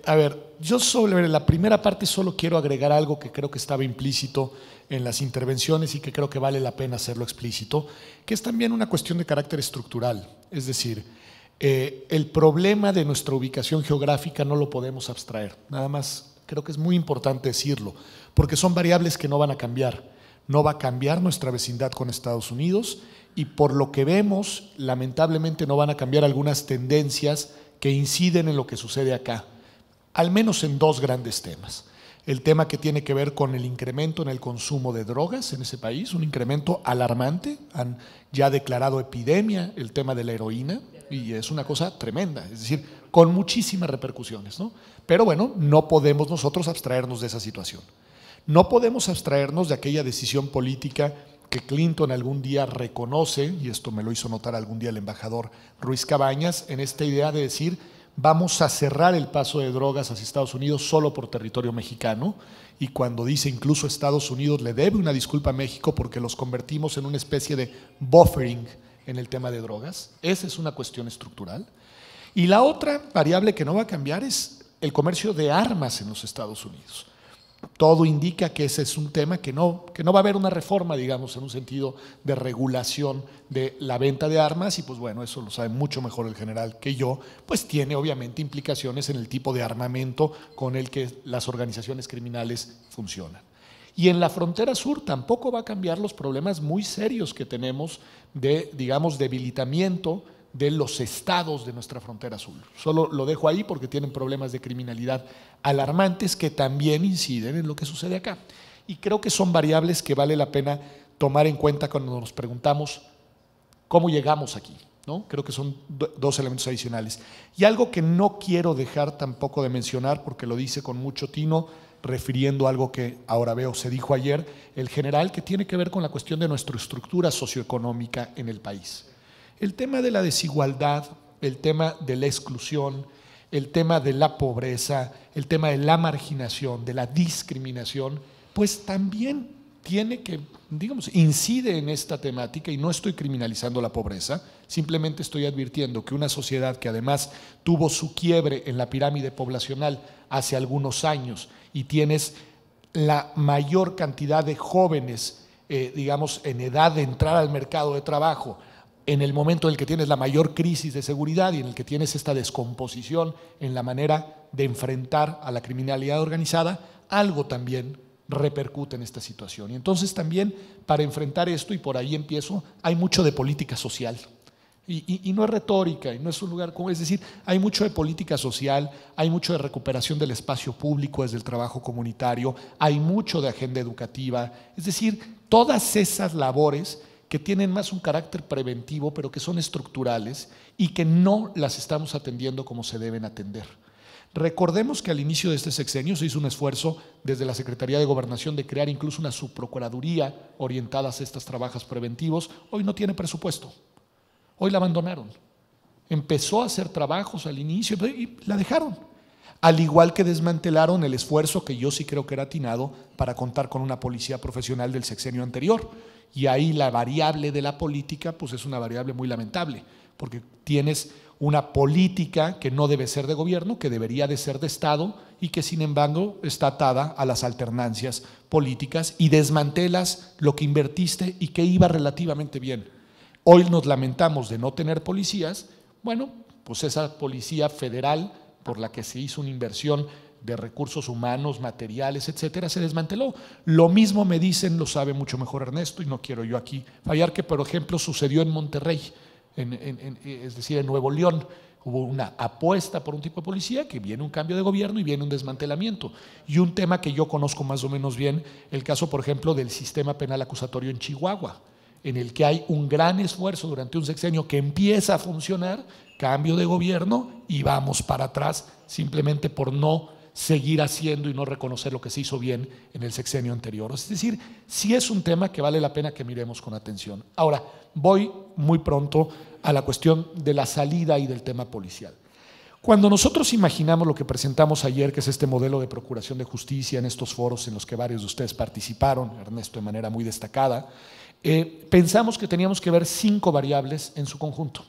a ver, yo sobre la primera parte solo quiero agregar algo que creo que estaba implícito en las intervenciones y que creo que vale la pena hacerlo explícito, que es también una cuestión de carácter estructural. Es decir, el problema de nuestra ubicación geográfica no lo podemos abstraer. Nada más creo que es muy importante decirlo, porque son variables que no van a cambiar. No va a cambiar nuestra vecindad con Estados Unidos y por lo que vemos, lamentablemente no van a cambiar algunas tendencias que inciden en lo que sucede acá, al menos en dos grandes temas. El tema que tiene que ver con el incremento en el consumo de drogas en ese país, un incremento alarmante, han ya declarado epidemia el tema de la heroína y es una cosa tremenda, es decir, con muchísimas repercusiones, ¿no? Pero bueno, no podemos nosotros abstraernos de esa situación. No podemos abstraernos de aquella decisión política que Clinton algún día reconoce, y esto me lo hizo notar algún día el embajador Ruiz Cabañas, en esta idea de decir vamos a cerrar el paso de drogas hacia Estados Unidos solo por territorio mexicano, y cuando dice incluso Estados Unidos le debe una disculpa a México porque los convertimos en una especie de buffering en el tema de drogas. Esa es una cuestión estructural. Y la otra variable que no va a cambiar es el comercio de armas en los Estados Unidos. Todo indica que ese es un tema que no va a haber una reforma, digamos, en un sentido de regulación de la venta de armas y pues bueno, eso lo sabe mucho mejor el general que yo, pues tiene obviamente implicaciones en el tipo de armamento con el que las organizaciones criminales funcionan. Y en la frontera sur tampoco va a cambiar los problemas muy serios que tenemos de, digamos, debilitamiento de los estados de nuestra frontera sur. Solo lo dejo ahí porque tienen problemas de criminalidad alarmantes que también inciden en lo que sucede acá. Y creo que son variables que vale la pena tomar en cuenta cuando nos preguntamos cómo llegamos aquí, ¿no? Creo que son dos elementos adicionales. Y algo que no quiero dejar tampoco de mencionar, porque lo dice con mucho tino, refiriendo a algo que ahora veo se dijo ayer, el general, que tiene que ver con la cuestión de nuestra estructura socioeconómica en el país. El tema de la desigualdad, el tema de la exclusión, el tema de la pobreza, el tema de la marginación, de la discriminación, pues también tiene que, digamos, incide en esta temática, y no estoy criminalizando la pobreza, simplemente estoy advirtiendo que una sociedad que además tuvo su quiebre en la pirámide poblacional hace algunos años y tienes la mayor cantidad de jóvenes, digamos, en edad de entrar al mercado de trabajo, en el momento en el que tienes la mayor crisis de seguridad y en el que tienes esta descomposición en la manera de enfrentar a la criminalidad organizada, algo también repercute en esta situación. Y entonces también para enfrentar esto, y por ahí empiezo, hay mucho de política social. Y no es retórica, y no es un lugar como, es decir, hay mucho de política social, hay mucho de recuperación del espacio público desde el trabajo comunitario, hay mucho de agenda educativa, es decir, todas esas labores que tienen más un carácter preventivo, pero que son estructurales y que no las estamos atendiendo como se deben atender. Recordemos que al inicio de este sexenio se hizo un esfuerzo desde la Secretaría de Gobernación de crear incluso una subprocuraduría orientada a estos trabajos preventivos. Hoy no tiene presupuesto. Hoy la abandonaron. Empezó a hacer trabajos al inicio y la dejaron. Al igual que desmantelaron el esfuerzo, que yo sí creo que era atinado, para contar con una policía profesional del sexenio anterior. Y ahí la variable de la política pues es una variable muy lamentable, porque tienes una política que no debe ser de gobierno, que debería de ser de Estado y que sin embargo está atada a las alternancias políticas y desmantelas lo que invertiste y que iba relativamente bien. Hoy nos lamentamos de no tener policías. Bueno, pues esa policía federal por la que se hizo una inversión de recursos humanos, materiales, etcétera, se desmanteló. Lo mismo me dicen, lo sabe mucho mejor Ernesto, y no quiero yo aquí fallar, que por ejemplo sucedió en Monterrey, es decir, en Nuevo León. Hubo una apuesta por un tipo de policía, que viene un cambio de gobierno y viene un desmantelamiento. Y un tema que yo conozco más o menos bien, el caso, por ejemplo, del sistema penal acusatorio en Chihuahua, en el que hay un gran esfuerzo durante un sexenio que empieza a funcionar, cambio de gobierno y vamos para atrás simplemente por no seguir haciendo y no reconocer lo que se hizo bien en el sexenio anterior. Es decir, sí es un tema que vale la pena que miremos con atención. Ahora, voy muy pronto a la cuestión de la salida y del tema policial. Cuando nosotros imaginamos lo que presentamos ayer, que es este modelo de procuración de justicia en estos foros en los que varios de ustedes participaron, Ernesto de manera muy destacada, pensamos que teníamos que ver 5 variables en su conjunto,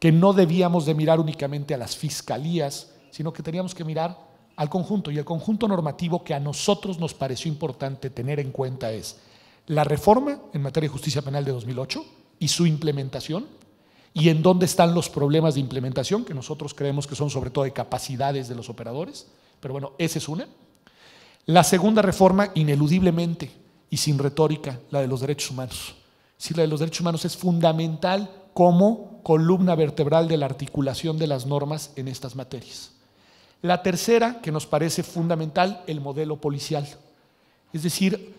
que no debíamos de mirar únicamente a las fiscalías, sino que teníamos que mirar al conjunto, y el conjunto normativo que a nosotros nos pareció importante tener en cuenta es la reforma en materia de justicia penal de 2008 y su implementación, y en dónde están los problemas de implementación, que nosotros creemos que son sobre todo de capacidades de los operadores, pero bueno, esa es una. La segunda reforma, ineludiblemente y sin retórica, la de los derechos humanos. Sí, la de los derechos humanos es fundamental como columna vertebral de la articulación de las normas en estas materias. La tercera, que nos parece fundamental, el modelo policial. Es decir,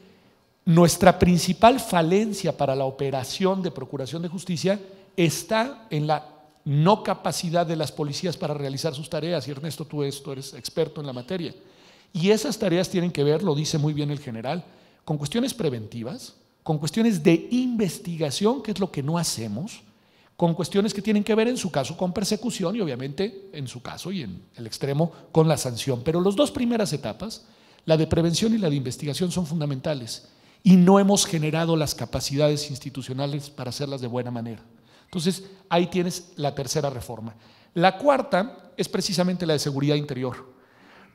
nuestra principal falencia para la operación de procuración de justicia está en la no capacidad de las policías para realizar sus tareas. Y Ernesto, tú eres experto en la materia. Y esas tareas tienen que ver, lo dice muy bien el general, con cuestiones preventivas, con cuestiones de investigación, que es lo que no hacemos, con cuestiones que tienen que ver en su caso con persecución y obviamente en su caso y en el extremo con la sanción. Pero las 2 primeras etapas, la de prevención y la de investigación, son fundamentales y no hemos generado las capacidades institucionales para hacerlas de buena manera. Entonces, ahí tienes la tercera reforma. La cuarta es precisamente la de seguridad interior.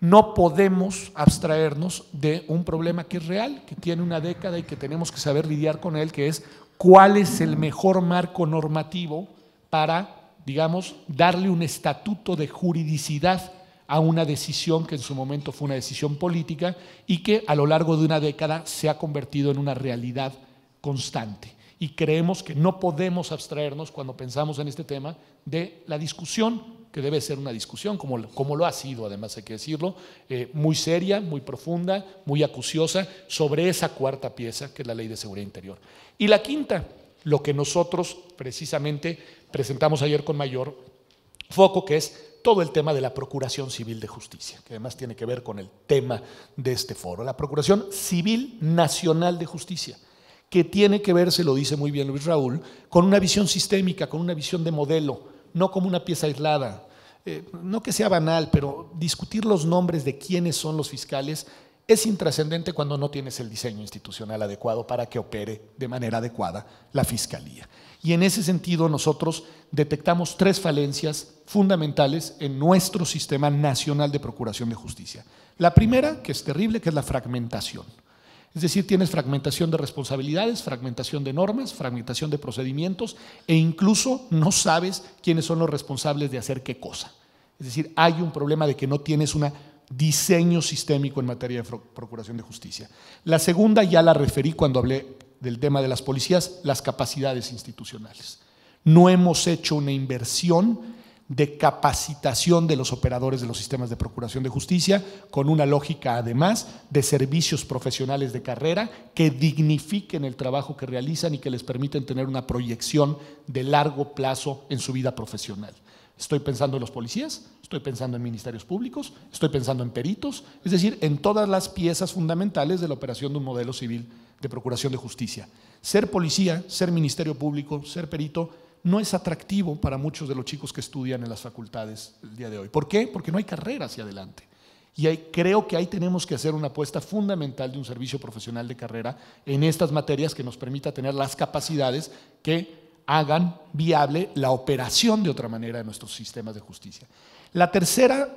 No podemos abstraernos de un problema que es real, que tiene una década y que tenemos que saber lidiar con él, que es cuál es el mejor marco normativo para, digamos, darle un estatuto de juridicidad a una decisión que en su momento fue una decisión política y que a lo largo de una década se ha convertido en una realidad constante. Y creemos que no podemos abstraernos cuando pensamos en este tema de la discusión, que debe ser una discusión, como lo ha sido, además hay que decirlo, muy seria, muy profunda, muy acuciosa, sobre esa cuarta pieza, que es la Ley de Seguridad Interior. Y la quinta, lo que nosotros precisamente presentamos ayer con mayor foco, que es todo el tema de la Procuración Civil de Justicia, que además tiene que ver con el tema de este foro, la Procuración Civil Nacional de Justicia, que tiene que ver, se lo dice muy bien Luis Raúl, con una visión sistémica, con una visión de modelo, no como una pieza aislada, no que sea banal, pero discutir los nombres de quiénes son los fiscales es intrascendente cuando no tienes el diseño institucional adecuado para que opere de manera adecuada la Fiscalía. Y en ese sentido nosotros detectamos 3 falencias fundamentales en nuestro sistema nacional de procuración de justicia. La primera, que es terrible, que es la fragmentación. Es decir, tienes fragmentación de responsabilidades, fragmentación de normas, fragmentación de procedimientos e incluso no sabes quiénes son los responsables de hacer qué cosa. Es decir, hay un problema de que no tienes un diseño sistémico en materia de procuración de justicia. La segunda ya la referí cuando hablé del tema de las policías, las capacidades institucionales. No hemos hecho una inversión de capacitación de los operadores de los sistemas de procuración de justicia con una lógica además de servicios profesionales de carrera que dignifiquen el trabajo que realizan y que les permiten tener una proyección de largo plazo en su vida profesional. Estoy pensando en los policías, estoy pensando en ministerios públicos, estoy pensando en peritos, es decir, en todas las piezas fundamentales de la operación de un modelo civil de procuración de justicia. Ser policía, ser ministerio público, ser perito, no es atractivo para muchos de los chicos que estudian en las facultades el día de hoy. ¿Por qué? Porque no hay carrera hacia adelante. Y creo que ahí tenemos que hacer una apuesta fundamental de un servicio profesional de carrera en estas materias que nos permita tener las capacidades que hagan viable la operación de otra manera de nuestros sistemas de justicia. La tercera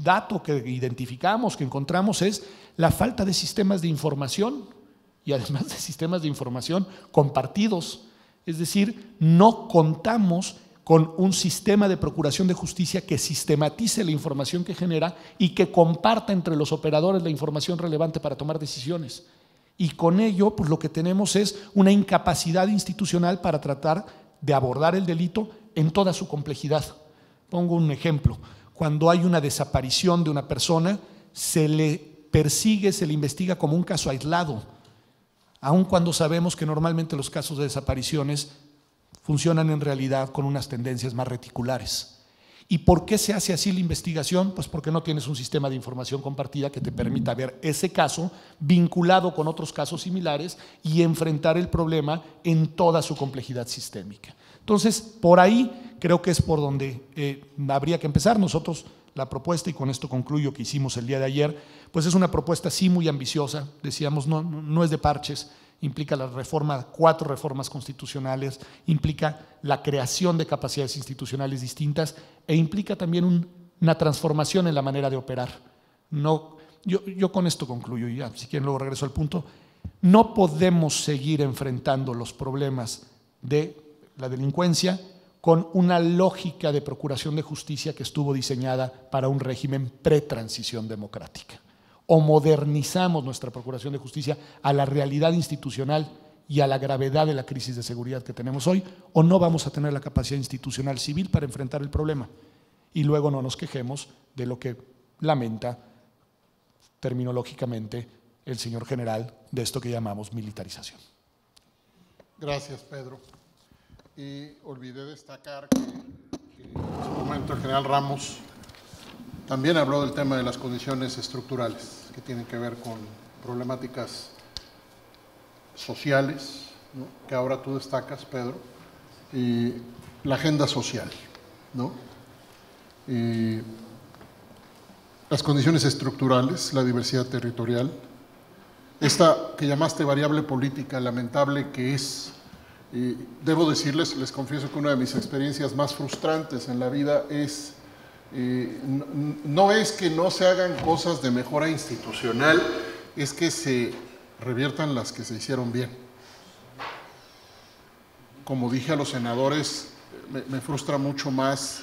dato que identificamos, que encontramos, es la falta de sistemas de información y además de sistemas de información compartidos. Es decir, no contamos con un sistema de procuración de justicia que sistematice la información que genera y que comparta entre los operadores la información relevante para tomar decisiones. Y con ello, pues lo que tenemos es una incapacidad institucional para tratar de abordar el delito en toda su complejidad. Pongo un ejemplo. Cuando hay una desaparición de una persona, se le persigue, se le investiga como un caso aislado, aun cuando sabemos que normalmente los casos de desapariciones funcionan en realidad con unas tendencias más reticulares. ¿Y por qué se hace así la investigación? Pues porque no tienes un sistema de información compartida que te permita ver ese caso vinculado con otros casos similares y enfrentar el problema en toda su complejidad sistémica. Entonces, por ahí creo que es por donde habría que empezar. Nosotros, la propuesta, y con esto concluyo, que hicimos el día de ayer, pues es una propuesta sí muy ambiciosa. Decíamos, no es de parches. Implica la reforma, 4 reformas constitucionales, implica la creación de capacidades institucionales distintas e implica también una transformación en la manera de operar. Yo con esto concluyo y ya, si quieren luego regreso al punto. No podemos seguir enfrentando los problemas de la delincuencia con una lógica de procuración de justicia que estuvo diseñada para un régimen pretransición democrática. O modernizamos nuestra procuración de justicia a la realidad institucional y a la gravedad de la crisis de seguridad que tenemos hoy, o no vamos a tener la capacidad institucional civil para enfrentar el problema. Y luego no nos quejemos de lo que lamenta terminológicamente el señor general de esto que llamamos militarización. Gracias, Pedro. Y olvidé destacar que en su momento el general Ramos también habló del tema de las condiciones estructurales que tienen que ver con problemáticas sociales, ¿no?, que ahora tú destacas, Pedro, y la agenda social, ¿no? Y las condiciones estructurales, la diversidad territorial, esta que llamaste variable política, lamentable que es. Y debo decirles, les confieso que una de mis experiencias más frustrantes en la vida es, no es que no se hagan cosas de mejora institucional, es que se reviertan las que se hicieron bien. Como dije a los senadores, me frustra mucho más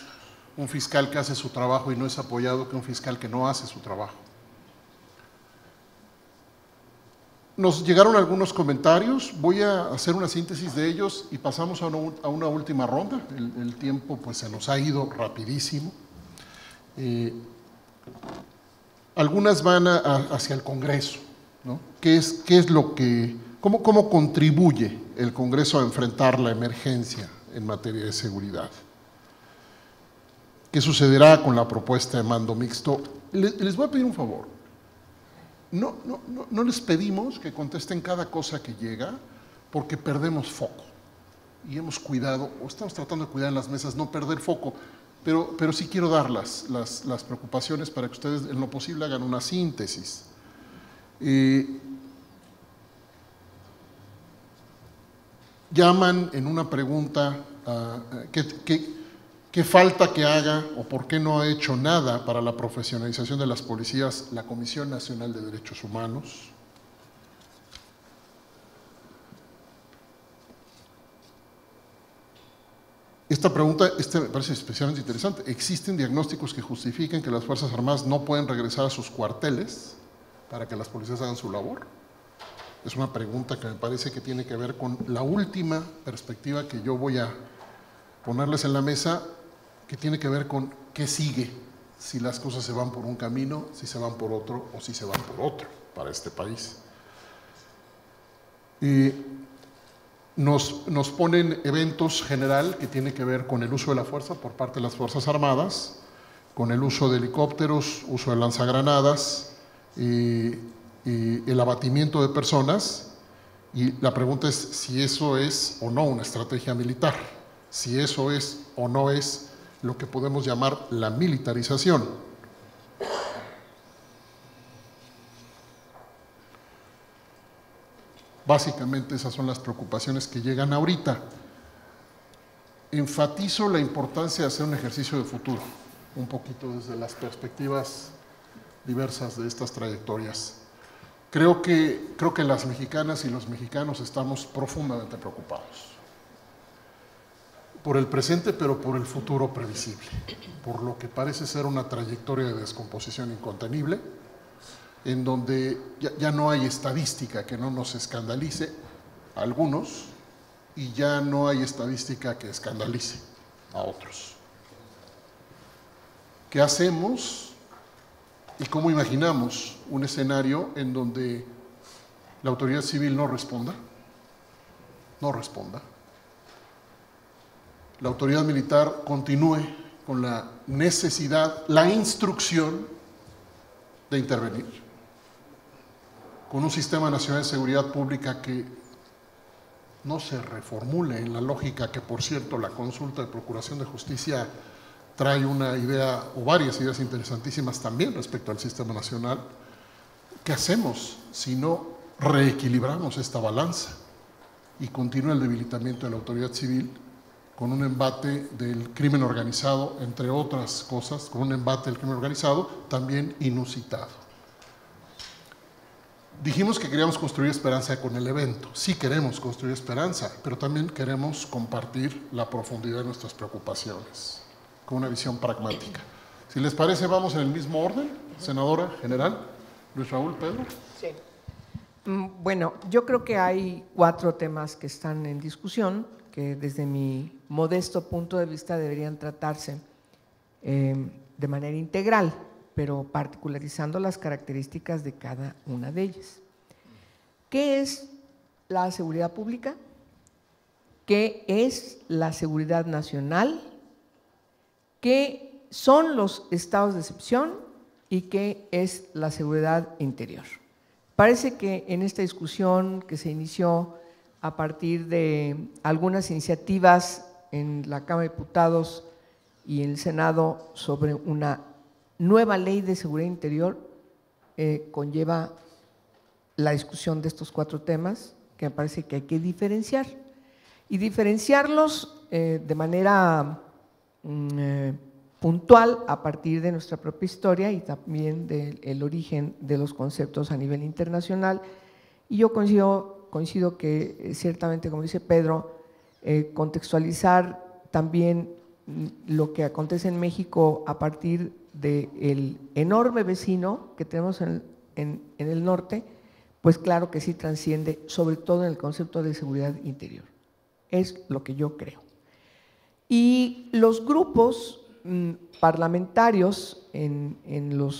un fiscal que hace su trabajo y no es apoyado que un fiscal que no hace su trabajo. Nos llegaron algunos comentarios, voy a hacer una síntesis de ellos y pasamos a una última ronda. El tiempo pues se nos ha ido rapidísimo. Algunas van hacia el Congreso, ¿no? ¿Qué es lo que, cómo contribuye el Congreso a enfrentar la emergencia en materia de seguridad? ¿Qué sucederá con la propuesta de mando mixto? Les voy a pedir un favor. No les pedimos que contesten cada cosa que llega, porque perdemos foco. Y hemos cuidado, o estamos tratando de cuidar en las mesas, no perder foco, pero sí quiero dar las preocupaciones para que ustedes en lo posible hagan una síntesis. Llaman en una pregunta ¿qué falta que haga o por qué no ha hecho nada para la profesionalización de las policías la Comisión Nacional de Derechos Humanos? Esta pregunta me parece especialmente interesante. ¿Existen diagnósticos que justifiquen que las Fuerzas Armadas no pueden regresar a sus cuarteles para que las policías hagan su labor? Es una pregunta que me parece que tiene que ver con la última perspectiva que yo voy a ponerles en la mesa, que tiene que ver con qué sigue, si las cosas se van por un camino, si se van por otro o si se van por otro para este país. Nos ponen eventos general que tiene que ver con el uso de la fuerza por parte de las Fuerzas Armadas, con el uso de helicópteros, uso de lanzagranadas, y el abatimiento de personas, y la pregunta es si eso es o no una estrategia militar, si eso es o no es lo que podemos llamar la militarización. Básicamente esas son las preocupaciones que llegan ahorita. Enfatizo la importancia de hacer un ejercicio de futuro, un poquito desde las perspectivas diversas de estas trayectorias. Creo que las mexicanas y los mexicanos estamos profundamente preocupados por el presente, pero por el futuro previsible, por lo que parece ser una trayectoria de descomposición incontenible, en donde ya no hay estadística que no nos escandalice a algunos y ya no hay estadística que escandalice a otros. ¿Qué hacemos y cómo imaginamos un escenario en donde la autoridad civil no responda? La autoridad militar continúe con la necesidad, la instrucción de intervenir, con un sistema nacional de seguridad pública que no se reformule en la lógica que, por cierto, la consulta de Procuración de Justicia trae una idea o varias ideas interesantísimas también respecto al sistema nacional. ¿Qué hacemos si no reequilibramos esta balanza y continúa el debilitamiento de la autoridad civil con un embate del crimen organizado, entre otras cosas, con un embate del crimen organizado también inusitado? Dijimos que queríamos construir esperanza con el evento. Sí queremos construir esperanza, pero también queremos compartir la profundidad de nuestras preocupaciones con una visión pragmática. Si les parece, vamos en el mismo orden. Senadora General, Luis Raúl, Pedro. Sí. Bueno, yo creo que hay 4 temas que están en discusión, que desde mi modesto punto de vista deberían tratarse de manera integral, pero particularizando las características de cada una de ellas. ¿Qué es la seguridad pública? ¿Qué es la seguridad nacional? ¿Qué son los estados de excepción? ¿Y qué es la seguridad interior? Parece que en esta discusión que se inició a partir de algunas iniciativas en la Cámara de Diputados y en el Senado sobre una nueva ley de seguridad interior, conlleva la discusión de estos 4 temas que me parece que hay que diferenciar y diferenciarlos de manera puntual a partir de nuestra propia historia y también del origen de los conceptos a nivel internacional. Y yo coincido que ciertamente, como dice Pedro, contextualizar también lo que acontece en México a partir del enorme vecino que tenemos en el norte, pues claro que sí trasciende, sobre todo en el concepto de seguridad interior. Es lo que yo creo. Y los grupos parlamentarios en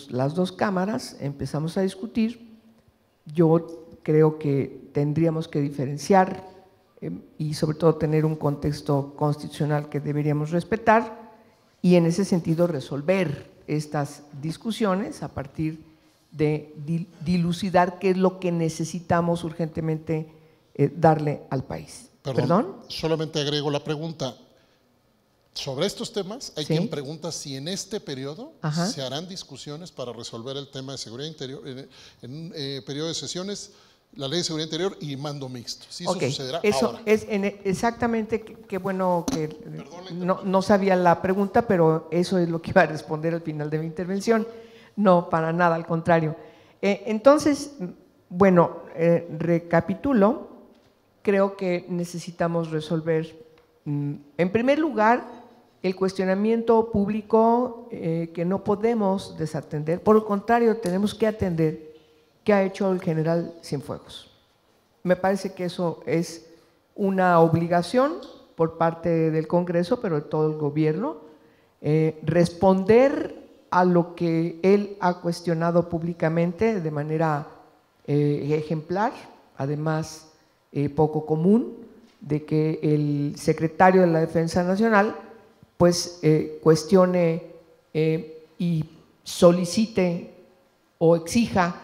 las 2 cámaras empezamos a discutir. Yo creo que tendríamos que diferenciar y sobre todo tener un contexto constitucional que deberíamos respetar y en ese sentido resolver estas discusiones a partir de dilucidar qué es lo que necesitamos urgentemente darle al país. ¿Perdón? Solamente agrego la pregunta. Sobre estos temas, hay Sí. quien pregunta si en este periodo Ajá. se harán discusiones para resolver el tema de seguridad interior, en un periodo de sesiones, la ley de seguridad interior y mando mixto. Si eso Ok, sucederá eso ahora. es exactamente, qué bueno que no sabía la pregunta, pero eso es lo que iba a responder al final de mi intervención. No, para nada, al contrario. Entonces, bueno, recapitulo, creo que necesitamos resolver, en primer lugar, el cuestionamiento público que no podemos desatender, por el contrario, tenemos que atender qué ha hecho el general Cienfuegos. Me parece que eso es una obligación por parte del Congreso, pero de todo el gobierno, responder a lo que él ha cuestionado públicamente de manera ejemplar, además poco común, de que el secretario de la Defensa Nacional pues cuestione y solicite o exija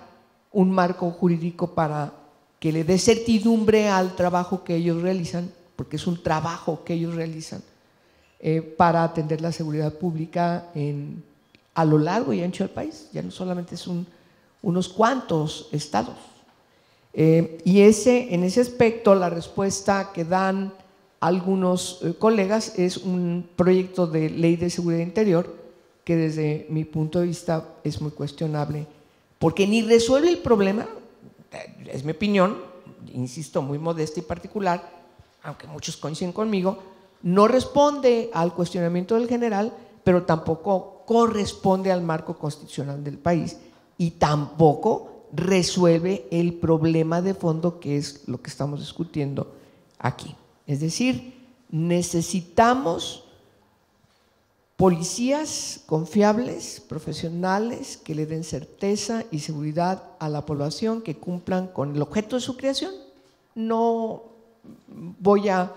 un marco jurídico para que le dé certidumbre al trabajo que ellos realizan, porque es un trabajo que ellos realizan, para atender la seguridad pública a lo largo y ancho del país, ya no solamente es unos cuantos estados. Y en ese aspecto la respuesta que dan algunos colegas es un proyecto de ley de seguridad interior que desde mi punto de vista es muy cuestionable, porque ni resuelve el problema, es mi opinión, insisto, muy modesta y particular, aunque muchos coinciden conmigo, no responde al cuestionamiento del general, pero tampoco corresponde al marco constitucional del país y tampoco resuelve el problema de fondo que es lo que estamos discutiendo aquí. Es decir, necesitamos policías confiables, profesionales, que le den certeza y seguridad a la población, que cumplan con el objeto de su creación. No voy a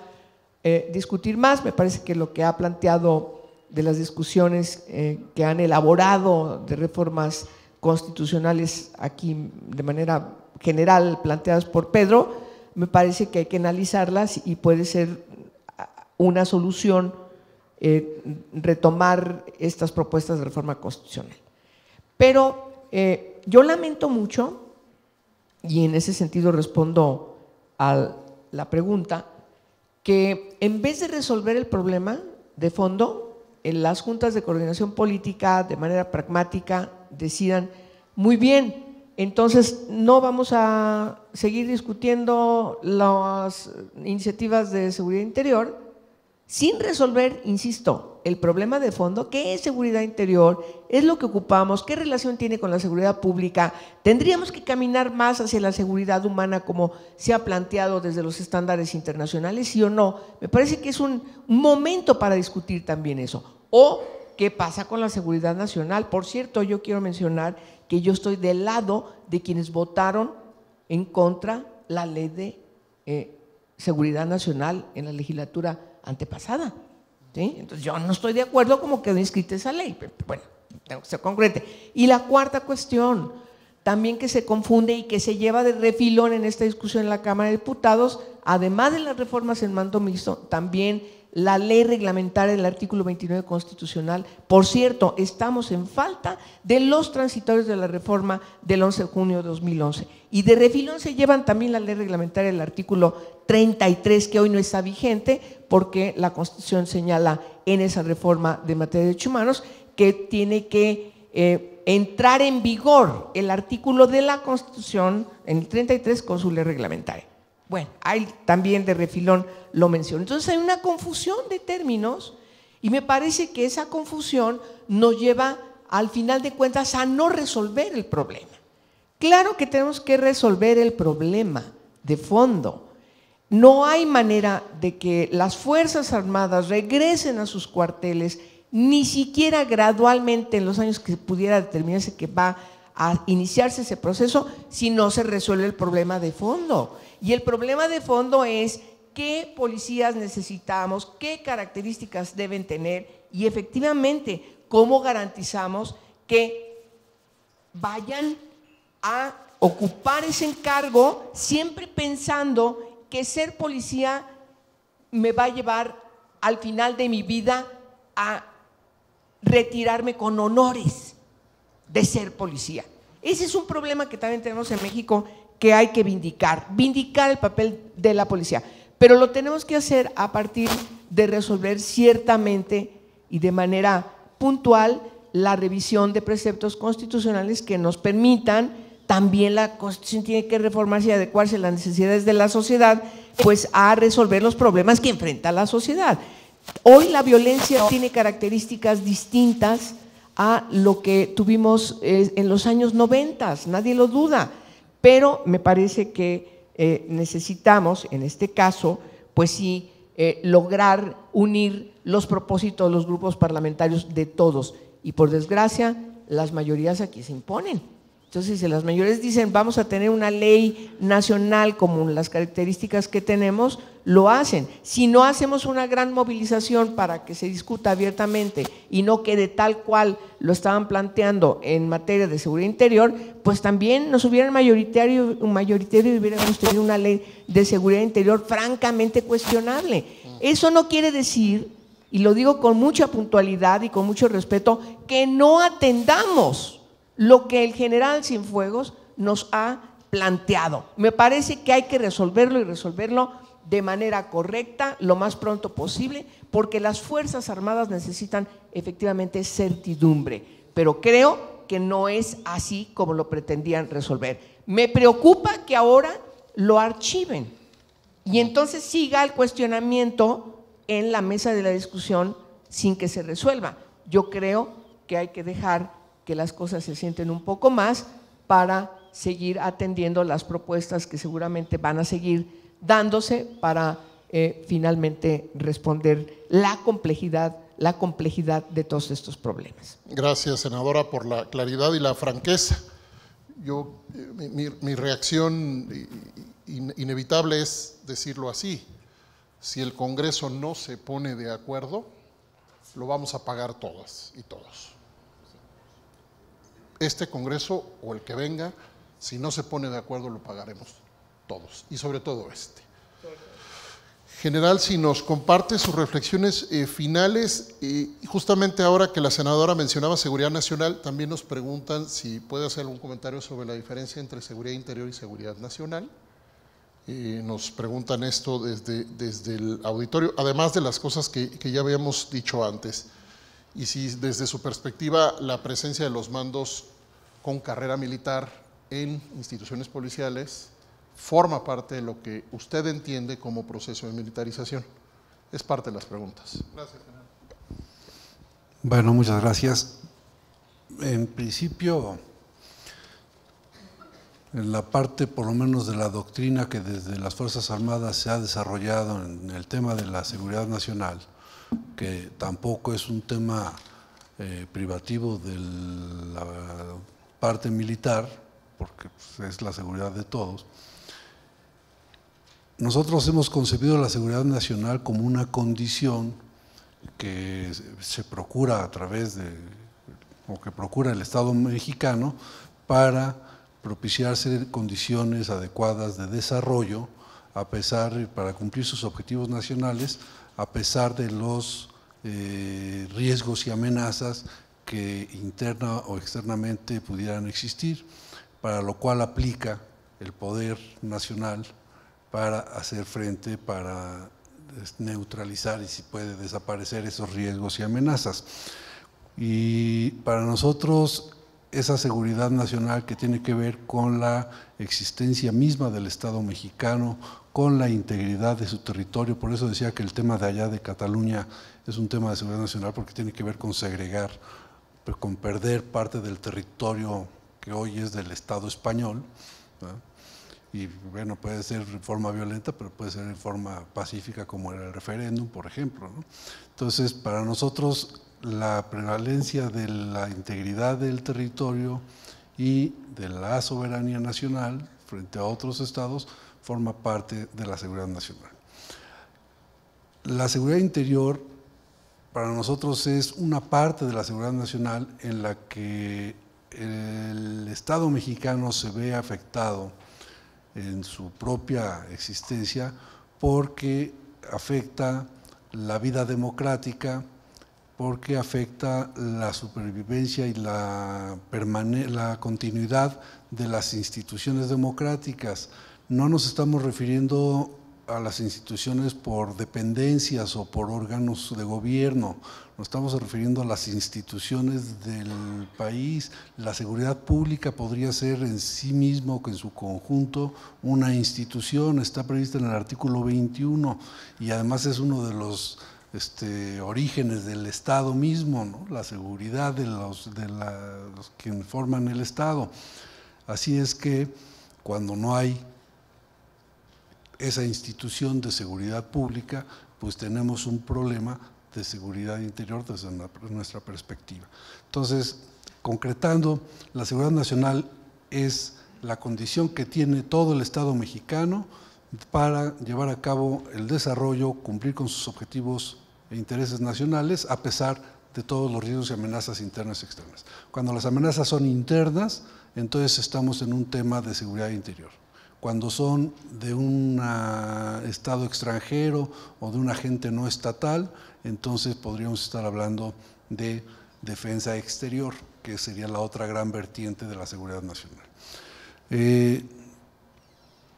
discutir más, me parece que lo que ha planteado de las discusiones que han elaborado de reformas constitucionales aquí de manera general planteadas por Pedro, me parece que hay que analizarlas y puede ser una solución retomar estas propuestas de reforma constitucional. Pero yo lamento mucho, y en ese sentido respondo a la pregunta, que en vez de resolver el problema de fondo, en las juntas de coordinación política de manera pragmática decidan, muy bien, entonces no vamos a seguir discutiendo las iniciativas de seguridad interior sin resolver, insisto, el problema de fondo, ¿qué es seguridad interior? ¿Es lo que ocupamos? ¿Qué relación tiene con la seguridad pública? ¿Tendríamos que caminar más hacia la seguridad humana como se ha planteado desde los estándares internacionales, sí o no? Me parece que es un momento para discutir también eso. ¿O qué pasa con la seguridad nacional? Por cierto, yo quiero mencionar que yo estoy del lado de quienes votaron en contra la ley de seguridad nacional en la legislatura antepasada, ¿sí? Entonces yo no estoy de acuerdo como quedó inscrita esa ley, pero bueno, tengo que ser congruente. Y la cuarta cuestión, también que se confunde y que se lleva de refilón en esta discusión en la Cámara de Diputados, además de las reformas en mando mixto, también la ley reglamentaria del artículo 29 constitucional. Por cierto, estamos en falta de los transitorios de la reforma del 11 de junio de 2011. Y de refilón se llevan también la ley reglamentaria del artículo 33, que hoy no está vigente, porque la Constitución señala en esa reforma de materia de derechos humanos que tiene que entrar en vigor el artículo de la Constitución en el 33 con su ley reglamentaria. Bueno, ahí también de refilón lo menciono. Entonces hay una confusión de términos y me parece que esa confusión nos lleva al final de cuentas a no resolver el problema. Claro que tenemos que resolver el problema de fondo. No hay manera de que las Fuerzas Armadas regresen a sus cuarteles, ni siquiera gradualmente en los años que pudiera determinarse que va a iniciarse ese proceso, si no se resuelve el problema de fondo. Y el problema de fondo es qué policías necesitamos, qué características deben tener y efectivamente cómo garantizamos que vayan a ocupar ese encargo siempre pensando que ser policía me va a llevar al final de mi vida a retirarme con honores de ser policía. Ese es un problema que también tenemos en México, que hay que vindicar el papel de la policía, pero lo tenemos que hacer a partir de resolver ciertamente y de manera puntual la revisión de preceptos constitucionales que nos permitan. También la Constitución tiene que reformarse y adecuarse a las necesidades de la sociedad, pues a resolver los problemas que enfrenta la sociedad. Hoy la violencia tiene características distintas a lo que tuvimos en los años 90, nadie lo duda, pero me parece que necesitamos, en este caso, pues sí, lograr unir los propósitos de los grupos parlamentarios de todos, y por desgracia las mayorías aquí se imponen. Entonces, si las mayorías dicen vamos a tener una ley nacional como las características que tenemos, lo hacen. Si no hacemos una gran movilización para que se discuta abiertamente y no quede tal cual lo estaban planteando en materia de seguridad interior, pues también nos hubieran mayoritario y hubiéramos tenido una ley de seguridad interior francamente cuestionable. Eso no quiere decir, y lo digo con mucha puntualidad y con mucho respeto, que no atendamos lo que el general Cienfuegos nos ha planteado. Me parece que hay que resolverlo y resolverlo de manera correcta lo más pronto posible, porque las Fuerzas Armadas necesitan efectivamente certidumbre, pero creo que no es así como lo pretendían resolver. Me preocupa que ahora lo archiven y entonces siga el cuestionamiento en la mesa de la discusión sin que se resuelva. Yo creo que hay que dejar que las cosas se sienten un poco más para seguir atendiendo las propuestas que seguramente van a seguir dándose para finalmente responder la complejidad de todos estos problemas. Gracias, senadora, por la claridad y la franqueza. Mi reacción inevitable es decirlo así: si el Congreso no se pone de acuerdo, lo vamos a pagar todas y todos. Este Congreso o el que venga, si no se pone de acuerdo, lo pagaremos todos, y sobre todo este. General, si nos comparte sus reflexiones finales, justamente ahora que la senadora mencionaba seguridad nacional, también nos preguntan si puede hacer algún comentario sobre la diferencia entre seguridad interior y seguridad nacional. Nos preguntan esto desde el auditorio, además de las cosas que ya habíamos dicho antes. Y si desde su perspectiva la presencia de los mandos con carrera militar en instituciones policiales forma parte de lo que usted entiende como proceso de militarización. Es parte de las preguntas. Gracias, general. Bueno, muchas gracias. En principio, en la parte por lo menos de la doctrina que desde las Fuerzas Armadas se ha desarrollado en el tema de la seguridad nacional, que tampoco es un tema privativo de la parte militar, porque es la seguridad de todos. Nosotros hemos concebido la seguridad nacional como una condición que se procura a través de, o que procura el Estado mexicano para propiciarse condiciones adecuadas de desarrollo para cumplir sus objetivos nacionales, a pesar de los riesgos y amenazas que interna o externamente pudieran existir, para lo cual aplica el poder nacional para hacer frente, para neutralizar y si puede desaparecer esos riesgos y amenazas. Y para nosotros esa seguridad nacional que tiene que ver con la existencia misma del Estado mexicano, con la integridad de su territorio, por eso decía que el tema de allá de Cataluña es un tema de seguridad nacional porque tiene que ver con segregar, con perder parte del territorio que hoy es del Estado español, ¿verdad? Y bueno, puede ser de forma violenta, pero puede ser de forma pacífica como era el referéndum, por ejemplo, ¿no? Entonces, para nosotros la prevalencia de la integridad del territorio y de la soberanía nacional frente a otros estados forma parte de la seguridad nacional. La seguridad interior para nosotros es una parte de la seguridad nacional en la que el Estado mexicano se ve afectado en su propia existencia porque afecta la vida democrática, porque afecta la supervivencia y la continuidad de las instituciones democráticas. No nos estamos refiriendo a las instituciones por dependencias o por órganos de gobierno, nos estamos refiriendo a las instituciones del país. La seguridad pública podría ser en sí mismo, que en su conjunto, una institución, está prevista en el artículo 21 y además es uno de los orígenes del Estado mismo, ¿no? La seguridad de los que forman el Estado. Así es que cuando no hay esa institución de seguridad pública, pues tenemos un problema de seguridad interior desde nuestra perspectiva. Entonces, concretando, la seguridad nacional es la condición que tiene todo el Estado mexicano para llevar a cabo el desarrollo, cumplir con sus objetivos e intereses nacionales, a pesar de todos los riesgos y amenazas internas y externas. Cuando las amenazas son internas, entonces estamos en un tema de seguridad interior. Cuando son de un Estado extranjero o de un agente no estatal, entonces podríamos estar hablando de defensa exterior, que sería la otra gran vertiente de la seguridad nacional.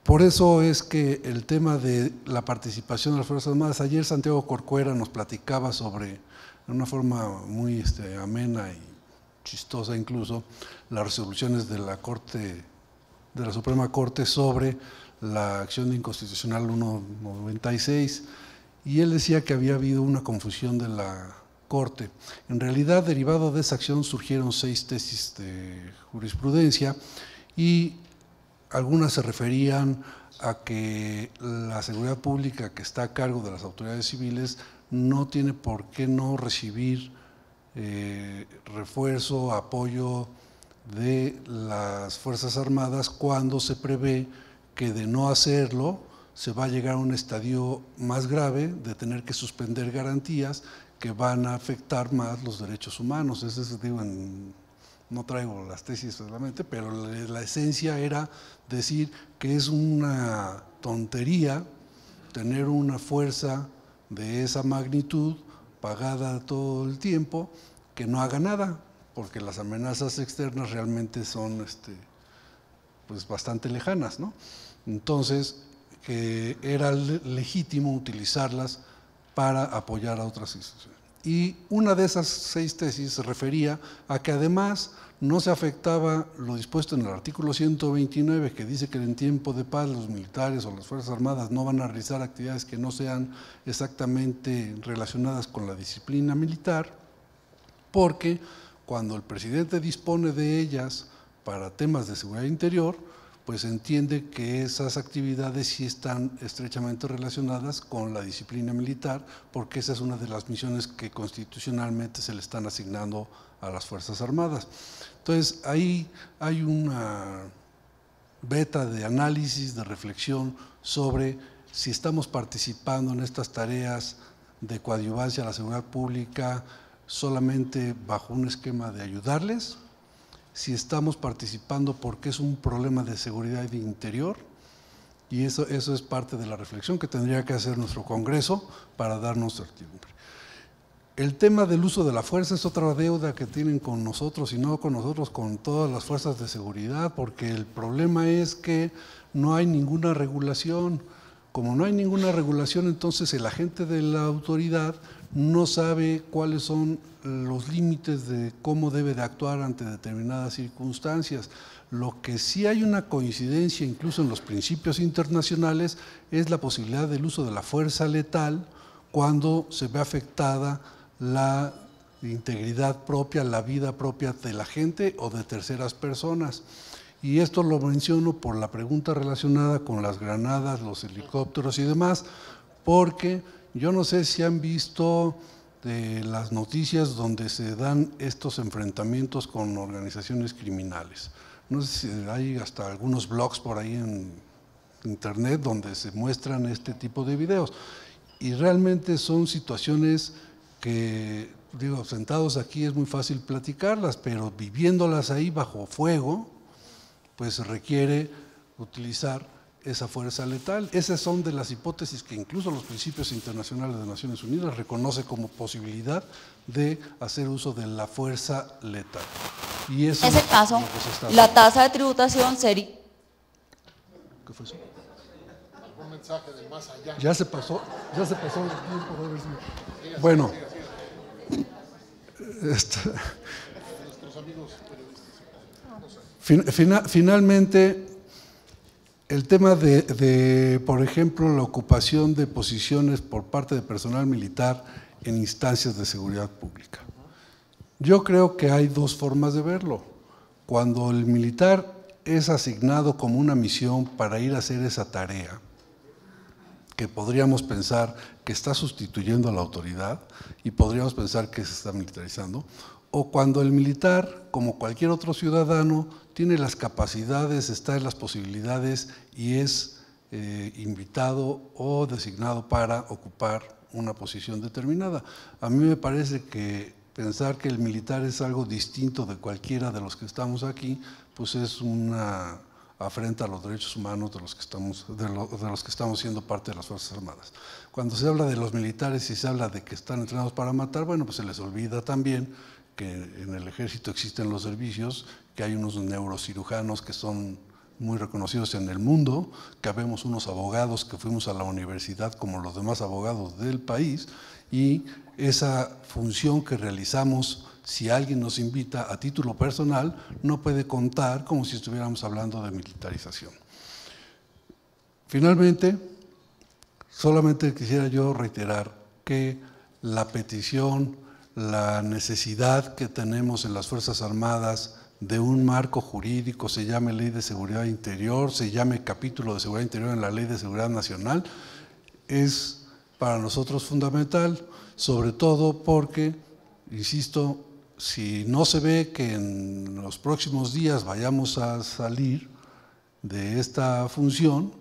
Por eso es que el tema de la participación de las Fuerzas Armadas, ayer Santiago Corcuera nos platicaba sobre, de una forma muy amena y chistosa incluso, las resoluciones de la Suprema Corte sobre la acción de inconstitucional 196, y él decía que había habido una confusión de la Corte. En realidad, derivado de esa acción surgieron 6 tesis de jurisprudencia y algunas se referían a que la seguridad pública que está a cargo de las autoridades civiles no tiene por qué no recibir refuerzo, apoyo de las Fuerzas Armadas cuando se prevé que de no hacerlo se va a llegar a un estadio más grave de tener que suspender garantías que van a afectar más los derechos humanos. Eso es, digo, no traigo las tesis solamente, pero la esencia era decir que es una tontería tener una fuerza de esa magnitud pagada todo el tiempo que no haga nada, porque las amenazas externas realmente son pues bastante lejanas, ¿no? Entonces, que era legítimo utilizarlas para apoyar a otras instituciones. Y una de esas 6 tesis se refería a que además no se afectaba lo dispuesto en el artículo 129, que dice que en tiempo de paz los militares o las Fuerzas Armadas no van a realizar actividades que no sean exactamente relacionadas con la disciplina militar, porque cuando el presidente dispone de ellas para temas de seguridad interior, pues entiende que esas actividades sí están estrechamente relacionadas con la disciplina militar, porque esa es una de las misiones que constitucionalmente se le están asignando a las Fuerzas Armadas. Entonces, ahí hay una beta de análisis, de reflexión sobre si estamos participando en estas tareas de coadyuvancia a la seguridad pública solamente bajo un esquema de ayudarles, si estamos participando porque es un problema de seguridad y de interior, y eso es parte de la reflexión que tendría que hacer nuestro Congreso para darnos certidumbre. El tema del uso de la fuerza es otra deuda que tienen con nosotros, y no con nosotros, con todas las fuerzas de seguridad, porque el problema es que no hay ninguna regulación. Como no hay ninguna regulación, entonces el agente de la autoridad no sabe cuáles son los límites de cómo debe de actuar ante determinadas circunstancias. Lo que sí hay una coincidencia incluso en los principios internacionales es la posibilidad del uso de la fuerza letal cuando se ve afectada la integridad propia, la vida propia de la gente o de terceras personas. Y esto lo menciono por la pregunta relacionada con las granadas, los helicópteros y demás, porque yo no sé si han visto las noticias donde se dan estos enfrentamientos con organizaciones criminales. No sé si hay hasta algunos blogs por ahí en internet donde se muestran este tipo de videos. Y realmente son situaciones que, digo, sentados aquí es muy fácil platicarlas, pero viviéndolas ahí bajo fuego, pues se requiere utilizar esa fuerza letal. Esas son de las hipótesis que incluso los principios internacionales de Naciones Unidas reconoce como posibilidad de hacer uso de la fuerza letal. Y eso en ese caso, la tasa de tributación sería… ¿Qué fue eso? Un mensaje del más allá. Ya se pasó el tiempo. De ver si… Bueno, finalmente, el tema de, por ejemplo, la ocupación de posiciones por parte de personal militar en instancias de seguridad pública. Yo creo que hay dos formas de verlo. Cuando el militar es asignado como una misión para ir a hacer esa tarea, que podríamos pensar que está sustituyendo a la autoridad y podríamos pensar que se está militarizando, o cuando el militar, como cualquier otro ciudadano, tiene las capacidades, está en las posibilidades y es invitado o designado para ocupar una posición determinada. A mí me parece que pensar que el militar es algo distinto de cualquiera de los que estamos aquí, pues es una afrenta a los derechos humanos de los que estamos siendo parte de las Fuerzas Armadas. Cuando se habla de los militares y se habla de que están entrenados para matar, bueno, pues se les olvida también que en el ejército existen los servicios, que hay unos neurocirujanos que son muy reconocidos en el mundo, que habemos unos abogados que fuimos a la universidad como los demás abogados del país, y esa función que realizamos, si alguien nos invita a título personal, no puede contar como si estuviéramos hablando de militarización. Finalmente, solamente quisiera yo reiterar que la petición, la necesidad que tenemos en las Fuerzas Armadas de un marco jurídico, se llame Ley de Seguridad Interior, se llame Capítulo de Seguridad Interior en la Ley de Seguridad Nacional, es para nosotros fundamental, sobre todo porque, insisto, si no se ve que en los próximos días vayamos a salir de esta función,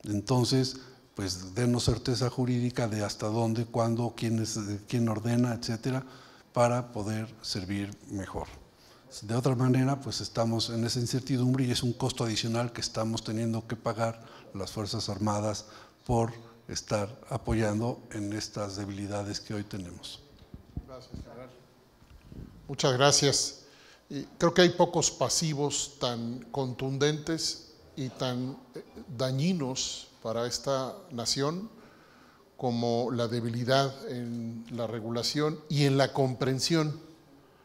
entonces, pues denos certeza jurídica de hasta dónde, cuándo, quién ordena, etcétera, para poder servir mejor. De otra manera, pues estamos en esa incertidumbre y es un costo adicional que estamos teniendo que pagar las Fuerzas Armadas por estar apoyando en estas debilidades que hoy tenemos. Gracias, general. Muchas gracias. Creo que hay pocos pasivos tan contundentes y tan dañinos para esta nación como la debilidad en la regulación y en la comprensión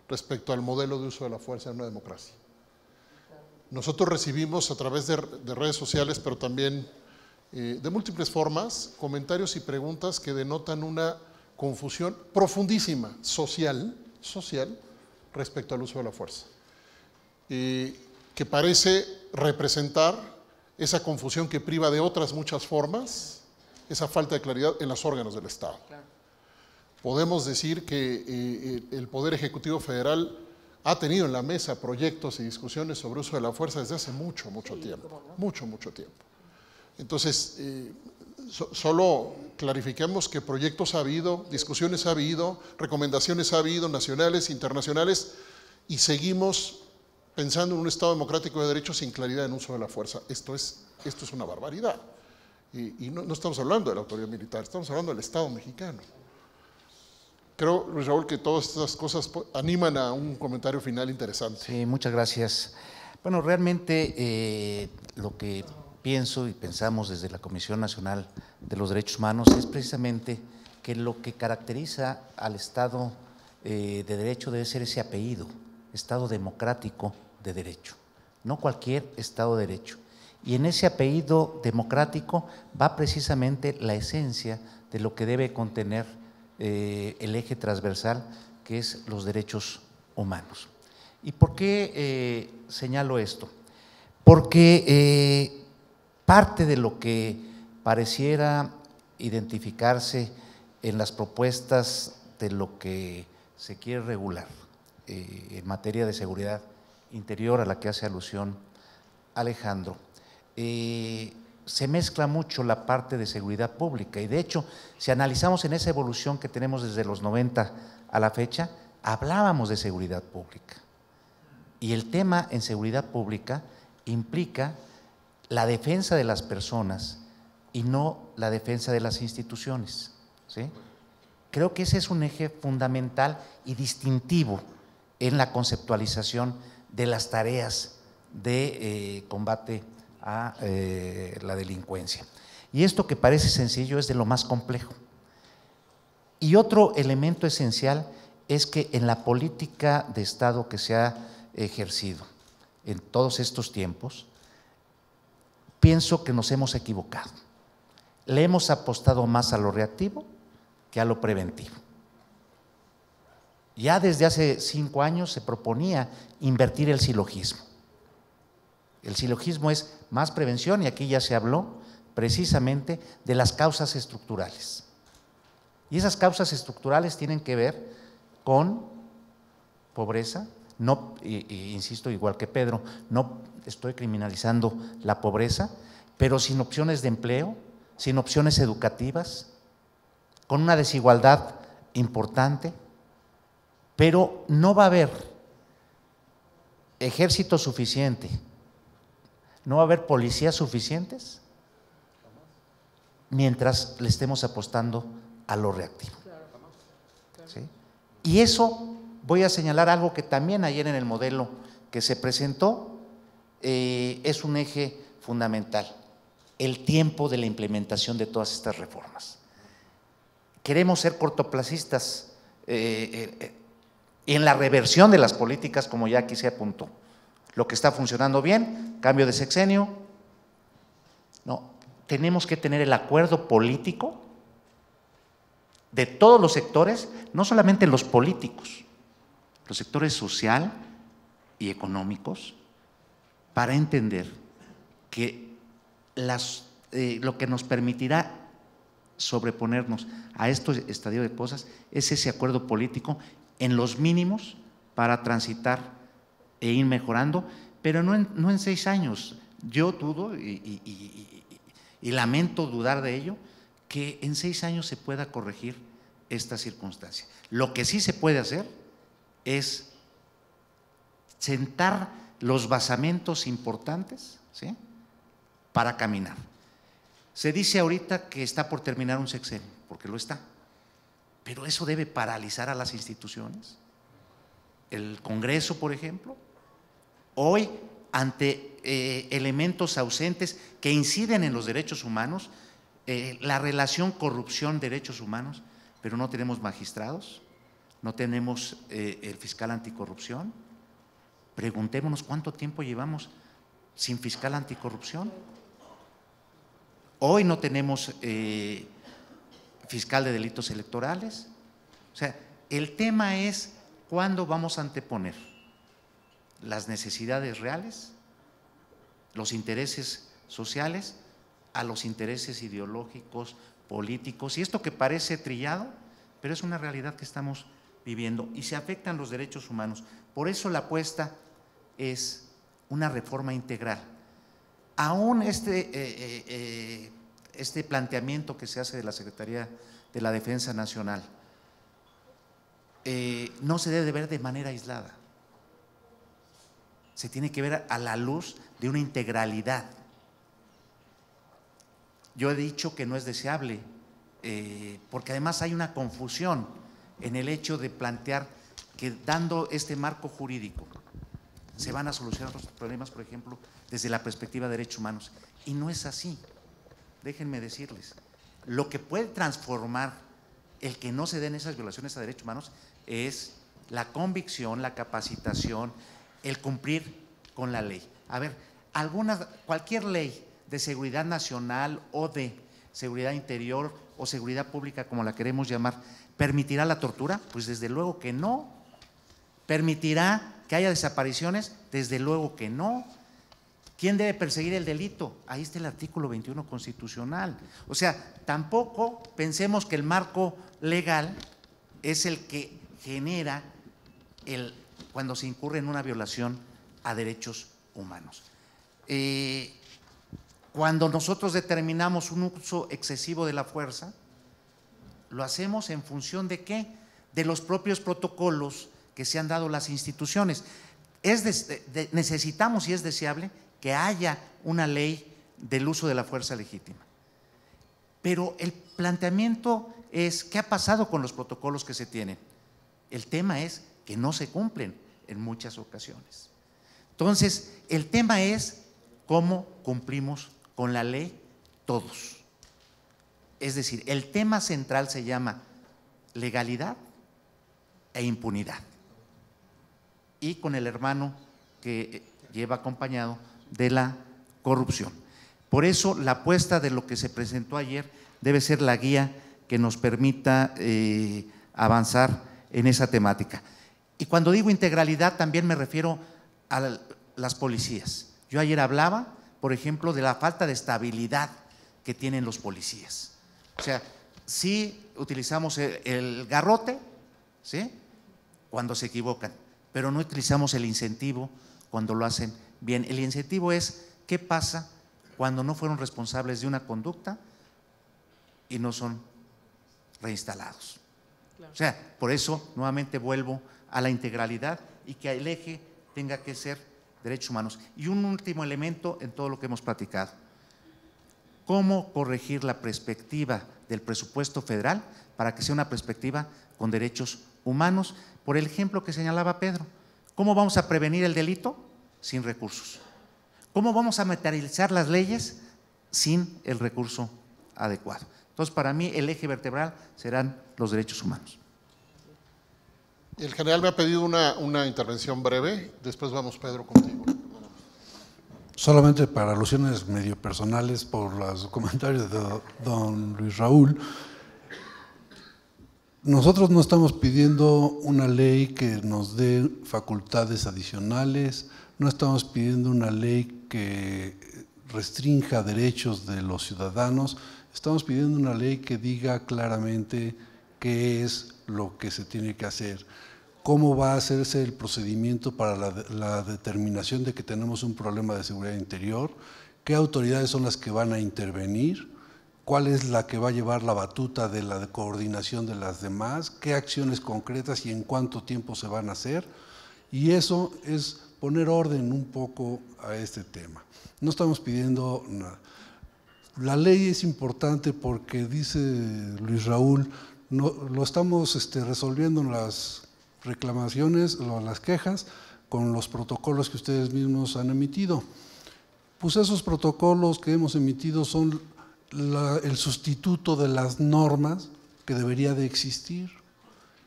respecto al modelo de uso de la fuerza en una democracia. Nosotros recibimos a través de redes sociales, pero también de múltiples formas, comentarios y preguntas que denotan una confusión profundísima, social, respecto al uso de la fuerza, que parece representar esa confusión que priva de otras muchas formas, esa falta de claridad en los órganos del Estado. Claro. Podemos decir que el Poder Ejecutivo Federal ha tenido en la mesa proyectos y discusiones sobre uso de la fuerza desde hace mucho tiempo, mucho tiempo. Entonces, solo clarifiquemos que proyectos ha habido, discusiones ha habido, recomendaciones ha habido, nacionales, internacionales, y seguimos pensando en un Estado democrático de derecho sin claridad en uso de la fuerza. Esto es una barbaridad. Y no estamos hablando de la autoridad militar, estamos hablando del Estado mexicano. Creo, Luis Raúl, que todas estas cosas animan a un comentario final interesante. Sí, muchas gracias. Bueno, realmente lo que pienso y pensamos desde la Comisión Nacional de los Derechos Humanos es precisamente que lo que caracteriza al Estado de Derecho debe ser ese apellido, Estado democrático de derecho, no cualquier Estado de Derecho. Y en ese apellido democrático va precisamente la esencia de lo que debe contener el eje transversal, que es los derechos humanos. ¿Y por qué señalo esto? Porque parte de lo que pareciera identificarse en las propuestas de lo que se quiere regular en materia de seguridad interior a la que hace alusión Alejandro, se mezcla mucho la parte de seguridad pública y de hecho, si analizamos en esa evolución que tenemos desde los 90 a la fecha, hablábamos de seguridad pública y el tema en seguridad pública implica la defensa de las personas y no la defensa de las instituciones, ¿sí? Creo que ese es un eje fundamental y distintivo en la conceptualización de las tareas de combate a la delincuencia. Y esto que parece sencillo es de lo más complejo. Y otro elemento esencial es que en la política de Estado que se ha ejercido en todos estos tiempos, pienso que nos hemos equivocado. Le hemos apostado más a lo reactivo que a lo preventivo. Ya desde hace 5 años se proponía invertir el silogismo. El silogismo es más prevención y aquí ya se habló precisamente de las causas estructurales. Y esas causas estructurales tienen que ver con pobreza, no, insisto, igual que Pedro, no estoy criminalizando la pobreza, pero sin opciones de empleo, sin opciones educativas, con una desigualdad importante, pero no va a haber ejército suficiente, no va a haber policías suficientes mientras le estemos apostando a lo reactivo. ¿Sí? Y eso, voy a señalar algo que también ayer en el modelo que se presentó es un eje fundamental, el tiempo de la implementación de todas estas reformas. Queremos ser cortoplacistas en la reversión de las políticas, como ya aquí se apuntó. Lo que está funcionando bien, cambio de sexenio. No, tenemos que tener el acuerdo político de todos los sectores, no solamente los políticos, los sectores social y económicos, para entender que lo que nos permitirá sobreponernos a este estadio de cosas es ese acuerdo político en los mínimos para transitar e ir mejorando, pero no en 6 años. Yo dudo y lamento dudar de ello, que en 6 años se pueda corregir esta circunstancia. Lo que sí se puede hacer es sentar los basamentos importantes, ¿sí?, para caminar. Se dice ahorita que está por terminar un sexenio, porque lo está, pero eso debe paralizar a las instituciones. El Congreso, por ejemplo, hoy ante elementos ausentes que inciden en los derechos humanos, la relación corrupción-derechos humanos, pero no tenemos magistrados, no tenemos el fiscal anticorrupción. Preguntémonos cuánto tiempo llevamos sin fiscal anticorrupción. Hoy no tenemos fiscal de delitos electorales. O sea, el tema es cuándo vamos a anteponer las necesidades reales, los intereses sociales, a los intereses ideológicos, políticos, y esto que parece trillado, pero es una realidad que estamos viviendo y se afectan los derechos humanos. Por eso la apuesta es una reforma integral. Aún este planteamiento que se hace de la Secretaría de la Defensa Nacional no se debe ver de manera aislada, se tiene que ver a la luz de una integralidad. Yo he dicho que no es deseable, porque además hay una confusión en el hecho de plantear que dando este marco jurídico se van a solucionar los problemas, por ejemplo, desde la perspectiva de derechos humanos. Y no es así. Déjenme decirles, lo que puede transformar el que no se den esas violaciones a derechos humanos es la convicción, la capacitación, el cumplir con la ley. A ver, cualquier ley de seguridad nacional o de seguridad interior o seguridad pública, como la queremos llamar, ¿permitirá la tortura? Pues desde luego que no. ¿Permitirá que haya desapariciones? Desde luego que no. ¿Quién debe perseguir el delito? Ahí está el artículo 21 constitucional. O sea, tampoco pensemos que el marco legal es el que genera cuando se incurre en una violación a derechos humanos. Cuando nosotros determinamos un uso excesivo de la fuerza, lo hacemos en función ¿de qué? De los propios protocolos que se han dado las instituciones. Necesitamos y es deseable que haya una ley del uso de la fuerza legítima. Pero el planteamiento es, ¿qué ha pasado con los protocolos que se tienen? El tema es que no se cumplen en muchas ocasiones. Entonces, el tema es cómo cumplimos con la ley todos. Es decir, el tema central se llama legalidad e impunidad. Y con el hermano que lleva acompañado de la corrupción. Por eso la apuesta de lo que se presentó ayer debe ser la guía que nos permita avanzar en esa temática. Y cuando digo integralidad también me refiero a las policías. Yo ayer hablaba, por ejemplo, de la falta de estabilidad que tienen los policías. O sea, sí utilizamos el garrote, ¿sí?, cuando se equivocan, pero no utilizamos el incentivo cuando lo hacen bien. El incentivo es ¿qué pasa cuando no fueron responsables de una conducta y no son reinstalados? Claro. O sea, por eso nuevamente vuelvo a la integralidad y que el eje tenga que ser derechos humanos. Y un último elemento en todo lo que hemos platicado: ¿cómo corregir la perspectiva del presupuesto federal para que sea una perspectiva con derechos humanos? Por el ejemplo que señalaba Pedro, ¿cómo vamos a prevenir el delito sin recursos? ¿Cómo vamos a materializar las leyes sin el recurso adecuado? Entonces, para mí el eje vertebral serán los derechos humanos. El general me ha pedido una intervención breve, después vamos, Pedro, contigo. Solamente para alusiones medio personales por los comentarios de don Luis Raúl. Nosotros no estamos pidiendo una ley que nos dé facultades adicionales, no estamos pidiendo una ley que restrinja derechos de los ciudadanos, estamos pidiendo una ley que diga claramente qué es lo que se tiene que hacer, cómo va a hacerse el procedimiento para la determinación de que tenemos un problema de seguridad interior, qué autoridades son las que van a intervenir, cuál es la que va a llevar la batuta de la coordinación de las demás, qué acciones concretas y en cuánto tiempo se van a hacer, y eso es poner orden un poco a este tema. No estamos pidiendo nada. La ley es importante porque, dice Luis Raúl, no, lo estamos resolviendo en las reclamaciones o las quejas con los protocolos que ustedes mismos han emitido. Pues esos protocolos que hemos emitido son el sustituto de las normas que debería de existir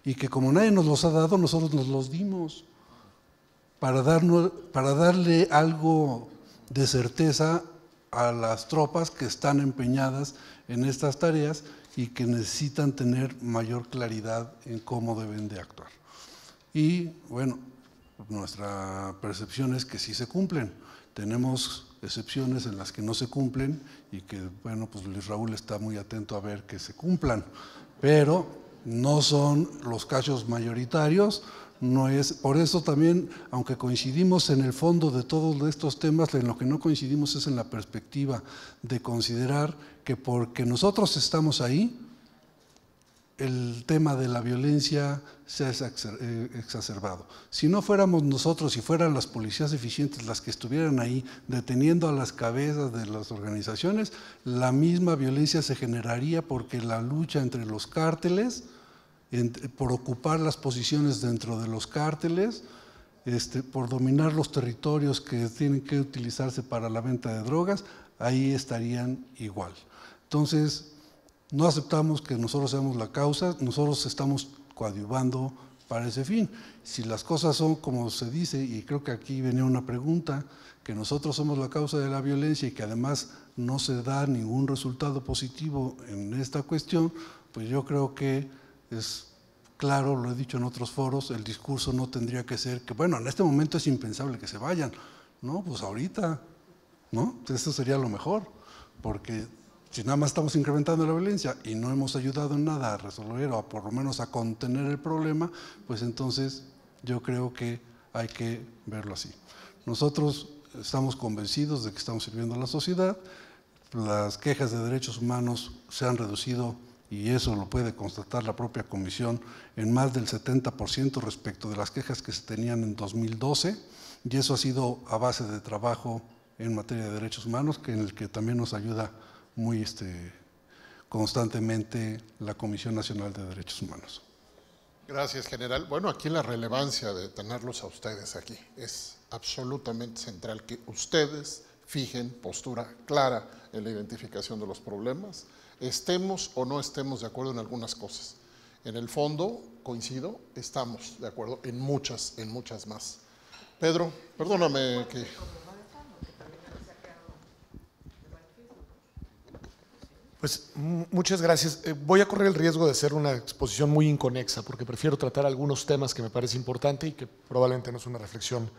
y que como nadie nos los ha dado, nosotros nos los dimos para darle algo de certeza a las tropas que están empeñadas en estas tareas y que necesitan tener mayor claridad en cómo deben de actuar. Y bueno, nuestra percepción es que sí se cumplen. Tenemos excepciones en las que no se cumplen y que, bueno, pues Luis Raúl está muy atento a ver que se cumplan, pero no son los casos mayoritarios, no es, por eso también, aunque coincidimos en el fondo de todos estos temas, en lo que no coincidimos es en la perspectiva de considerar que porque nosotros estamos ahí, el tema de la violencia se ha exacerbado. Si no fuéramos nosotros y fueran las policías eficientes las que estuvieran ahí deteniendo a las cabezas de las organizaciones, la misma violencia se generaría porque la lucha entre los cárteles, por ocupar las posiciones dentro de los cárteles, por dominar los territorios que tienen que utilizarse para la venta de drogas, ahí estarían igual. Entonces, no aceptamos que nosotros seamos la causa, nosotros estamos coadyuvando para ese fin. Si las cosas son como se dice, y creo que aquí venía una pregunta, que nosotros somos la causa de la violencia y que además no se da ningún resultado positivo en esta cuestión, pues yo creo que es claro, lo he dicho en otros foros, el discurso no tendría que ser que, bueno, en este momento es impensable que se vayan, no, pues ahorita, ¿no? Eso sería lo mejor, porque si nada más estamos incrementando la violencia y no hemos ayudado en nada a resolver o por lo menos a contener el problema, pues entonces yo creo que hay que verlo así. Nosotros estamos convencidos de que estamos sirviendo a la sociedad, las quejas de derechos humanos se han reducido, y eso lo puede constatar la propia comisión, en más del 70% respecto de las quejas que se tenían en 2012, y eso ha sido a base de trabajo en materia de derechos humanos, en el que también nos ayuda muy constantemente la Comisión Nacional de Derechos Humanos. Gracias, general. Bueno, aquí la relevancia de tenerlos a ustedes aquí es absolutamente central, que ustedes fijen postura clara en la identificación de los problemas, estemos o no estemos de acuerdo en algunas cosas. En el fondo, coincido, estamos de acuerdo en muchas más. Pedro, perdóname que… Pues muchas gracias. Voy a correr el riesgo de hacer una exposición muy inconexa porque prefiero tratar algunos temas que me parece importante y que probablemente no es una reflexión,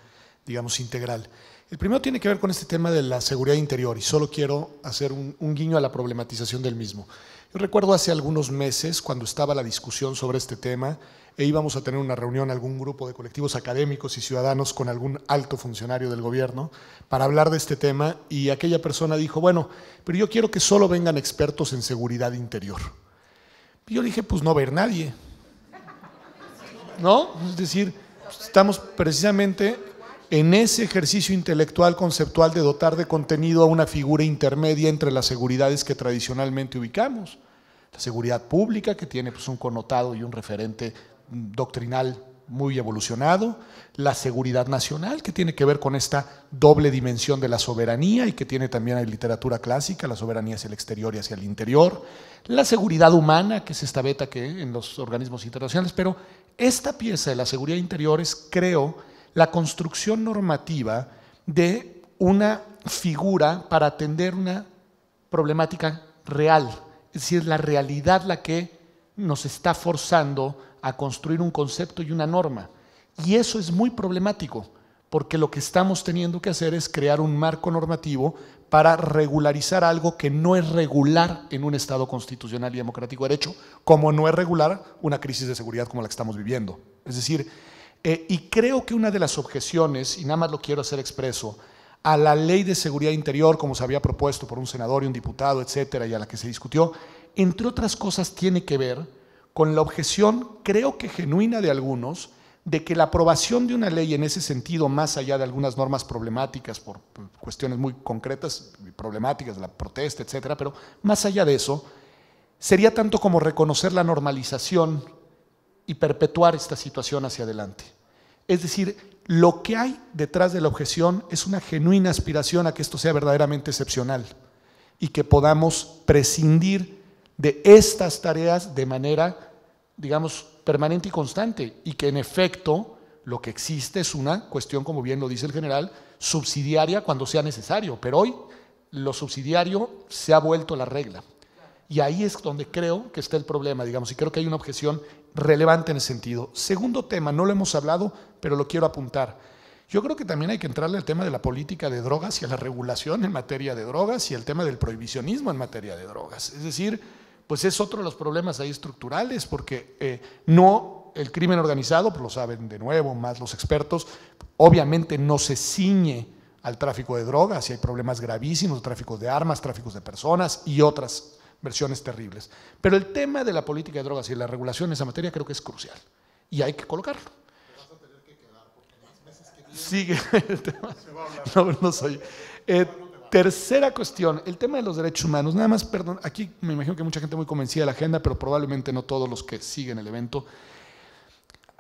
digamos, integral. El primero tiene que ver con este tema de la seguridad interior y solo quiero hacer un guiño a la problematización del mismo. Yo recuerdo hace algunos meses cuando estaba la discusión sobre este tema e íbamos a tener una reunión, algún grupo de colectivos académicos y ciudadanos con algún alto funcionario del gobierno para hablar de este tema y aquella persona dijo, bueno, pero yo quiero que solo vengan expertos en seguridad interior. Y yo le dije, pues no va a ir nadie, ¿no? Es decir, estamos precisamente en ese ejercicio intelectual conceptual de dotar de contenido a una figura intermedia entre las seguridades que tradicionalmente ubicamos. La seguridad pública, que tiene pues un connotado y un referente doctrinal muy evolucionado, la seguridad nacional, que tiene que ver con esta doble dimensión de la soberanía y que tiene también en literatura clásica, la soberanía hacia el exterior y hacia el interior, la seguridad humana, que es esta beta que en los organismos internacionales, pero esta pieza de la seguridad interior es, creo, la construcción normativa de una figura para atender una problemática real, es decir, la realidad la que nos está forzando a construir un concepto y una norma. Y eso es muy problemático, porque lo que estamos teniendo que hacer es crear un marco normativo para regularizar algo que no es regular en un Estado constitucional y democrático de derecho, como no es regular una crisis de seguridad como la que estamos viviendo. Es decir, y creo que una de las objeciones, y nada más lo quiero hacer expreso, a la ley de seguridad interior, como se había propuesto por un senador y un diputado, etcétera, y a la que se discutió, entre otras cosas tiene que ver con la objeción, creo que genuina de algunos, de que la aprobación de una ley en ese sentido, más allá de algunas normas problemáticas por cuestiones muy concretas, problemáticas, la protesta, etcétera, pero más allá de eso, sería tanto como reconocer la normalización y perpetuar esta situación hacia adelante. Es decir, lo que hay detrás de la objeción es una genuina aspiración a que esto sea verdaderamente excepcional y que podamos prescindir de estas tareas de manera, digamos, permanente y constante, y que en efecto lo que existe es una cuestión, como bien lo dice el general, subsidiaria cuando sea necesario, pero hoy lo subsidiario se ha vuelto la regla. Y ahí es donde creo que está el problema, digamos, y creo que hay una objeción relevante en ese sentido. Segundo tema, no lo hemos hablado, pero lo quiero apuntar. Yo creo que también hay que entrarle al tema de la política de drogas y a la regulación en materia de drogas y el tema del prohibicionismo en materia de drogas. Es decir, pues es otro de los problemas ahí estructurales, porque no el crimen organizado, pues lo saben de nuevo más los expertos, obviamente no se ciñe al tráfico de drogas y hay problemas gravísimos, tráficos de armas, tráficos de personas y otras versiones terribles. Pero el tema de la política de drogas y la regulación en esa materia creo que es crucial y hay que colocarlo. Te vas a tener que quedar porque más veces que viene, sigue el tema. No soy. Tercera cuestión, el tema de los derechos humanos. Nada más, perdón, aquí me imagino que mucha gente muy convencida de la agenda, pero probablemente no todos los que siguen el evento.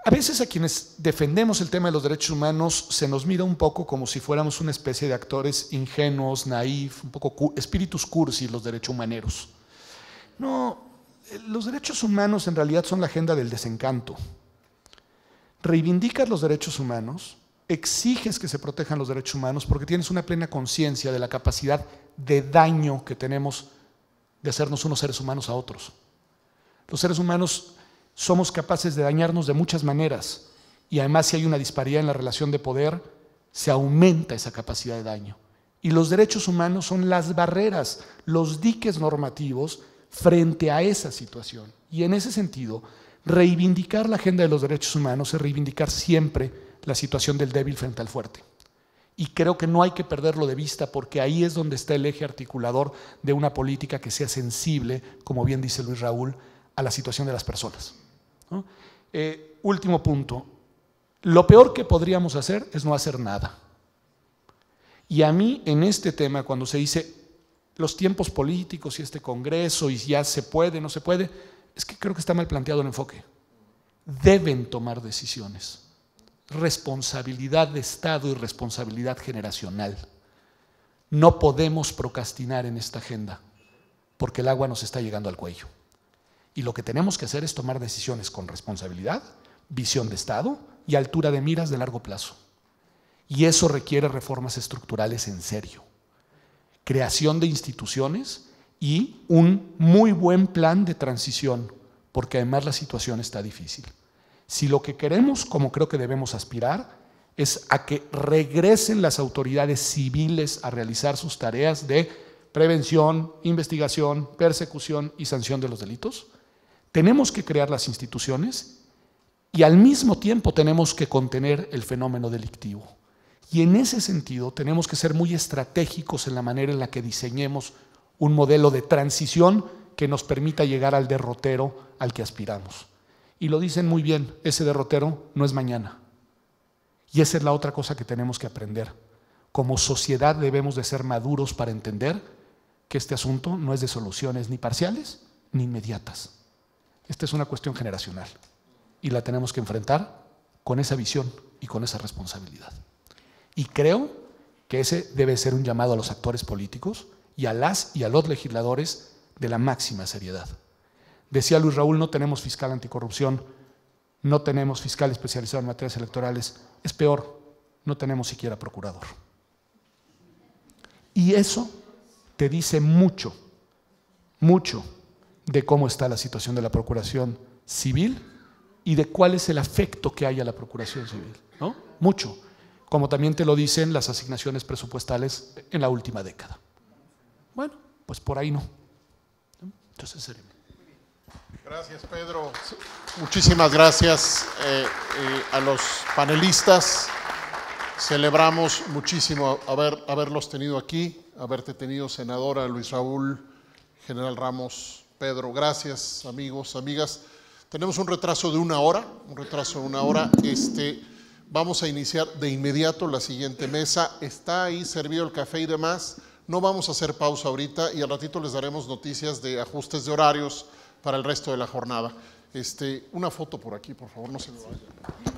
A veces a quienes defendemos el tema de los derechos humanos se nos mira un poco como si fuéramos una especie de actores ingenuos, naif, un poco espíritus cursi, los derechos humaneros. No, los derechos humanos en realidad son la agenda del desencanto. Reivindicas los derechos humanos, exiges que se protejan los derechos humanos porque tienes una plena conciencia de la capacidad de daño que tenemos de hacernos unos seres humanos a otros. Los seres humanos somos capaces de dañarnos de muchas maneras y además si hay una disparidad en la relación de poder, se aumenta esa capacidad de daño. Y los derechos humanos son las barreras, los diques normativos frente a esa situación. Y en ese sentido, reivindicar la agenda de los derechos humanos es reivindicar siempre la situación del débil frente al fuerte. Y creo que no hay que perderlo de vista porque ahí es donde está el eje articulador de una política que sea sensible, como bien dice Luis Raúl, a la situación de las personas, ¿no? Último punto, lo peor que podríamos hacer es no hacer nada. Y a mí en este tema, cuando se dice los tiempos políticos y este Congreso y ya se puede, no se puede, es que creo que está mal planteado el enfoque. Deben tomar decisiones. Responsabilidad de Estado y responsabilidad generacional. No podemos procrastinar en esta agenda porque el agua nos está llegando al cuello. Y lo que tenemos que hacer es tomar decisiones con responsabilidad, visión de Estado y altura de miras de largo plazo. Y eso requiere reformas estructurales en serio, creación de instituciones y un muy buen plan de transición, porque además la situación está difícil. Si lo que queremos, como creo que debemos aspirar, es a que regresen las autoridades civiles a realizar sus tareas de prevención, investigación, persecución y sanción de los delitos, tenemos que crear las instituciones y al mismo tiempo tenemos que contener el fenómeno delictivo. Y en ese sentido tenemos que ser muy estratégicos en la manera en la que diseñemos un modelo de transición que nos permita llegar al derrotero al que aspiramos. Y lo dicen muy bien, ese derrotero no es mañana. Y esa es la otra cosa que tenemos que aprender. Como sociedad debemos de ser maduros para entender que este asunto no es de soluciones ni parciales ni inmediatas. Esta es una cuestión generacional y la tenemos que enfrentar con esa visión y con esa responsabilidad. Y creo que ese debe ser un llamado a los actores políticos y a las y a los legisladores de la máxima seriedad. Decía Luis Raúl, no tenemos fiscal anticorrupción, no tenemos fiscal especializado en materias electorales, es peor, no tenemos siquiera procurador. Y eso te dice mucho, mucho de cómo está la situación de la procuración civil y de cuál es el afecto que hay a la procuración civil, ¿no? Mucho, como también te lo dicen las asignaciones presupuestales en la última década. Bueno, pues por ahí no. Entonces, serio. Gracias, Pedro. Muchísimas gracias a los panelistas. Celebramos muchísimo haberlos tenido aquí, haberte tenido, senadora Luis Raúl, general Ramos, Pedro. Gracias, amigos, amigas. Tenemos un retraso de una hora, Vamos a iniciar de inmediato la siguiente mesa. Está ahí servido el café y demás. No vamos a hacer pausa ahorita y al ratito les daremos noticias de ajustes de horarios para el resto de la jornada. Una foto por aquí, por favor, no se me vaya.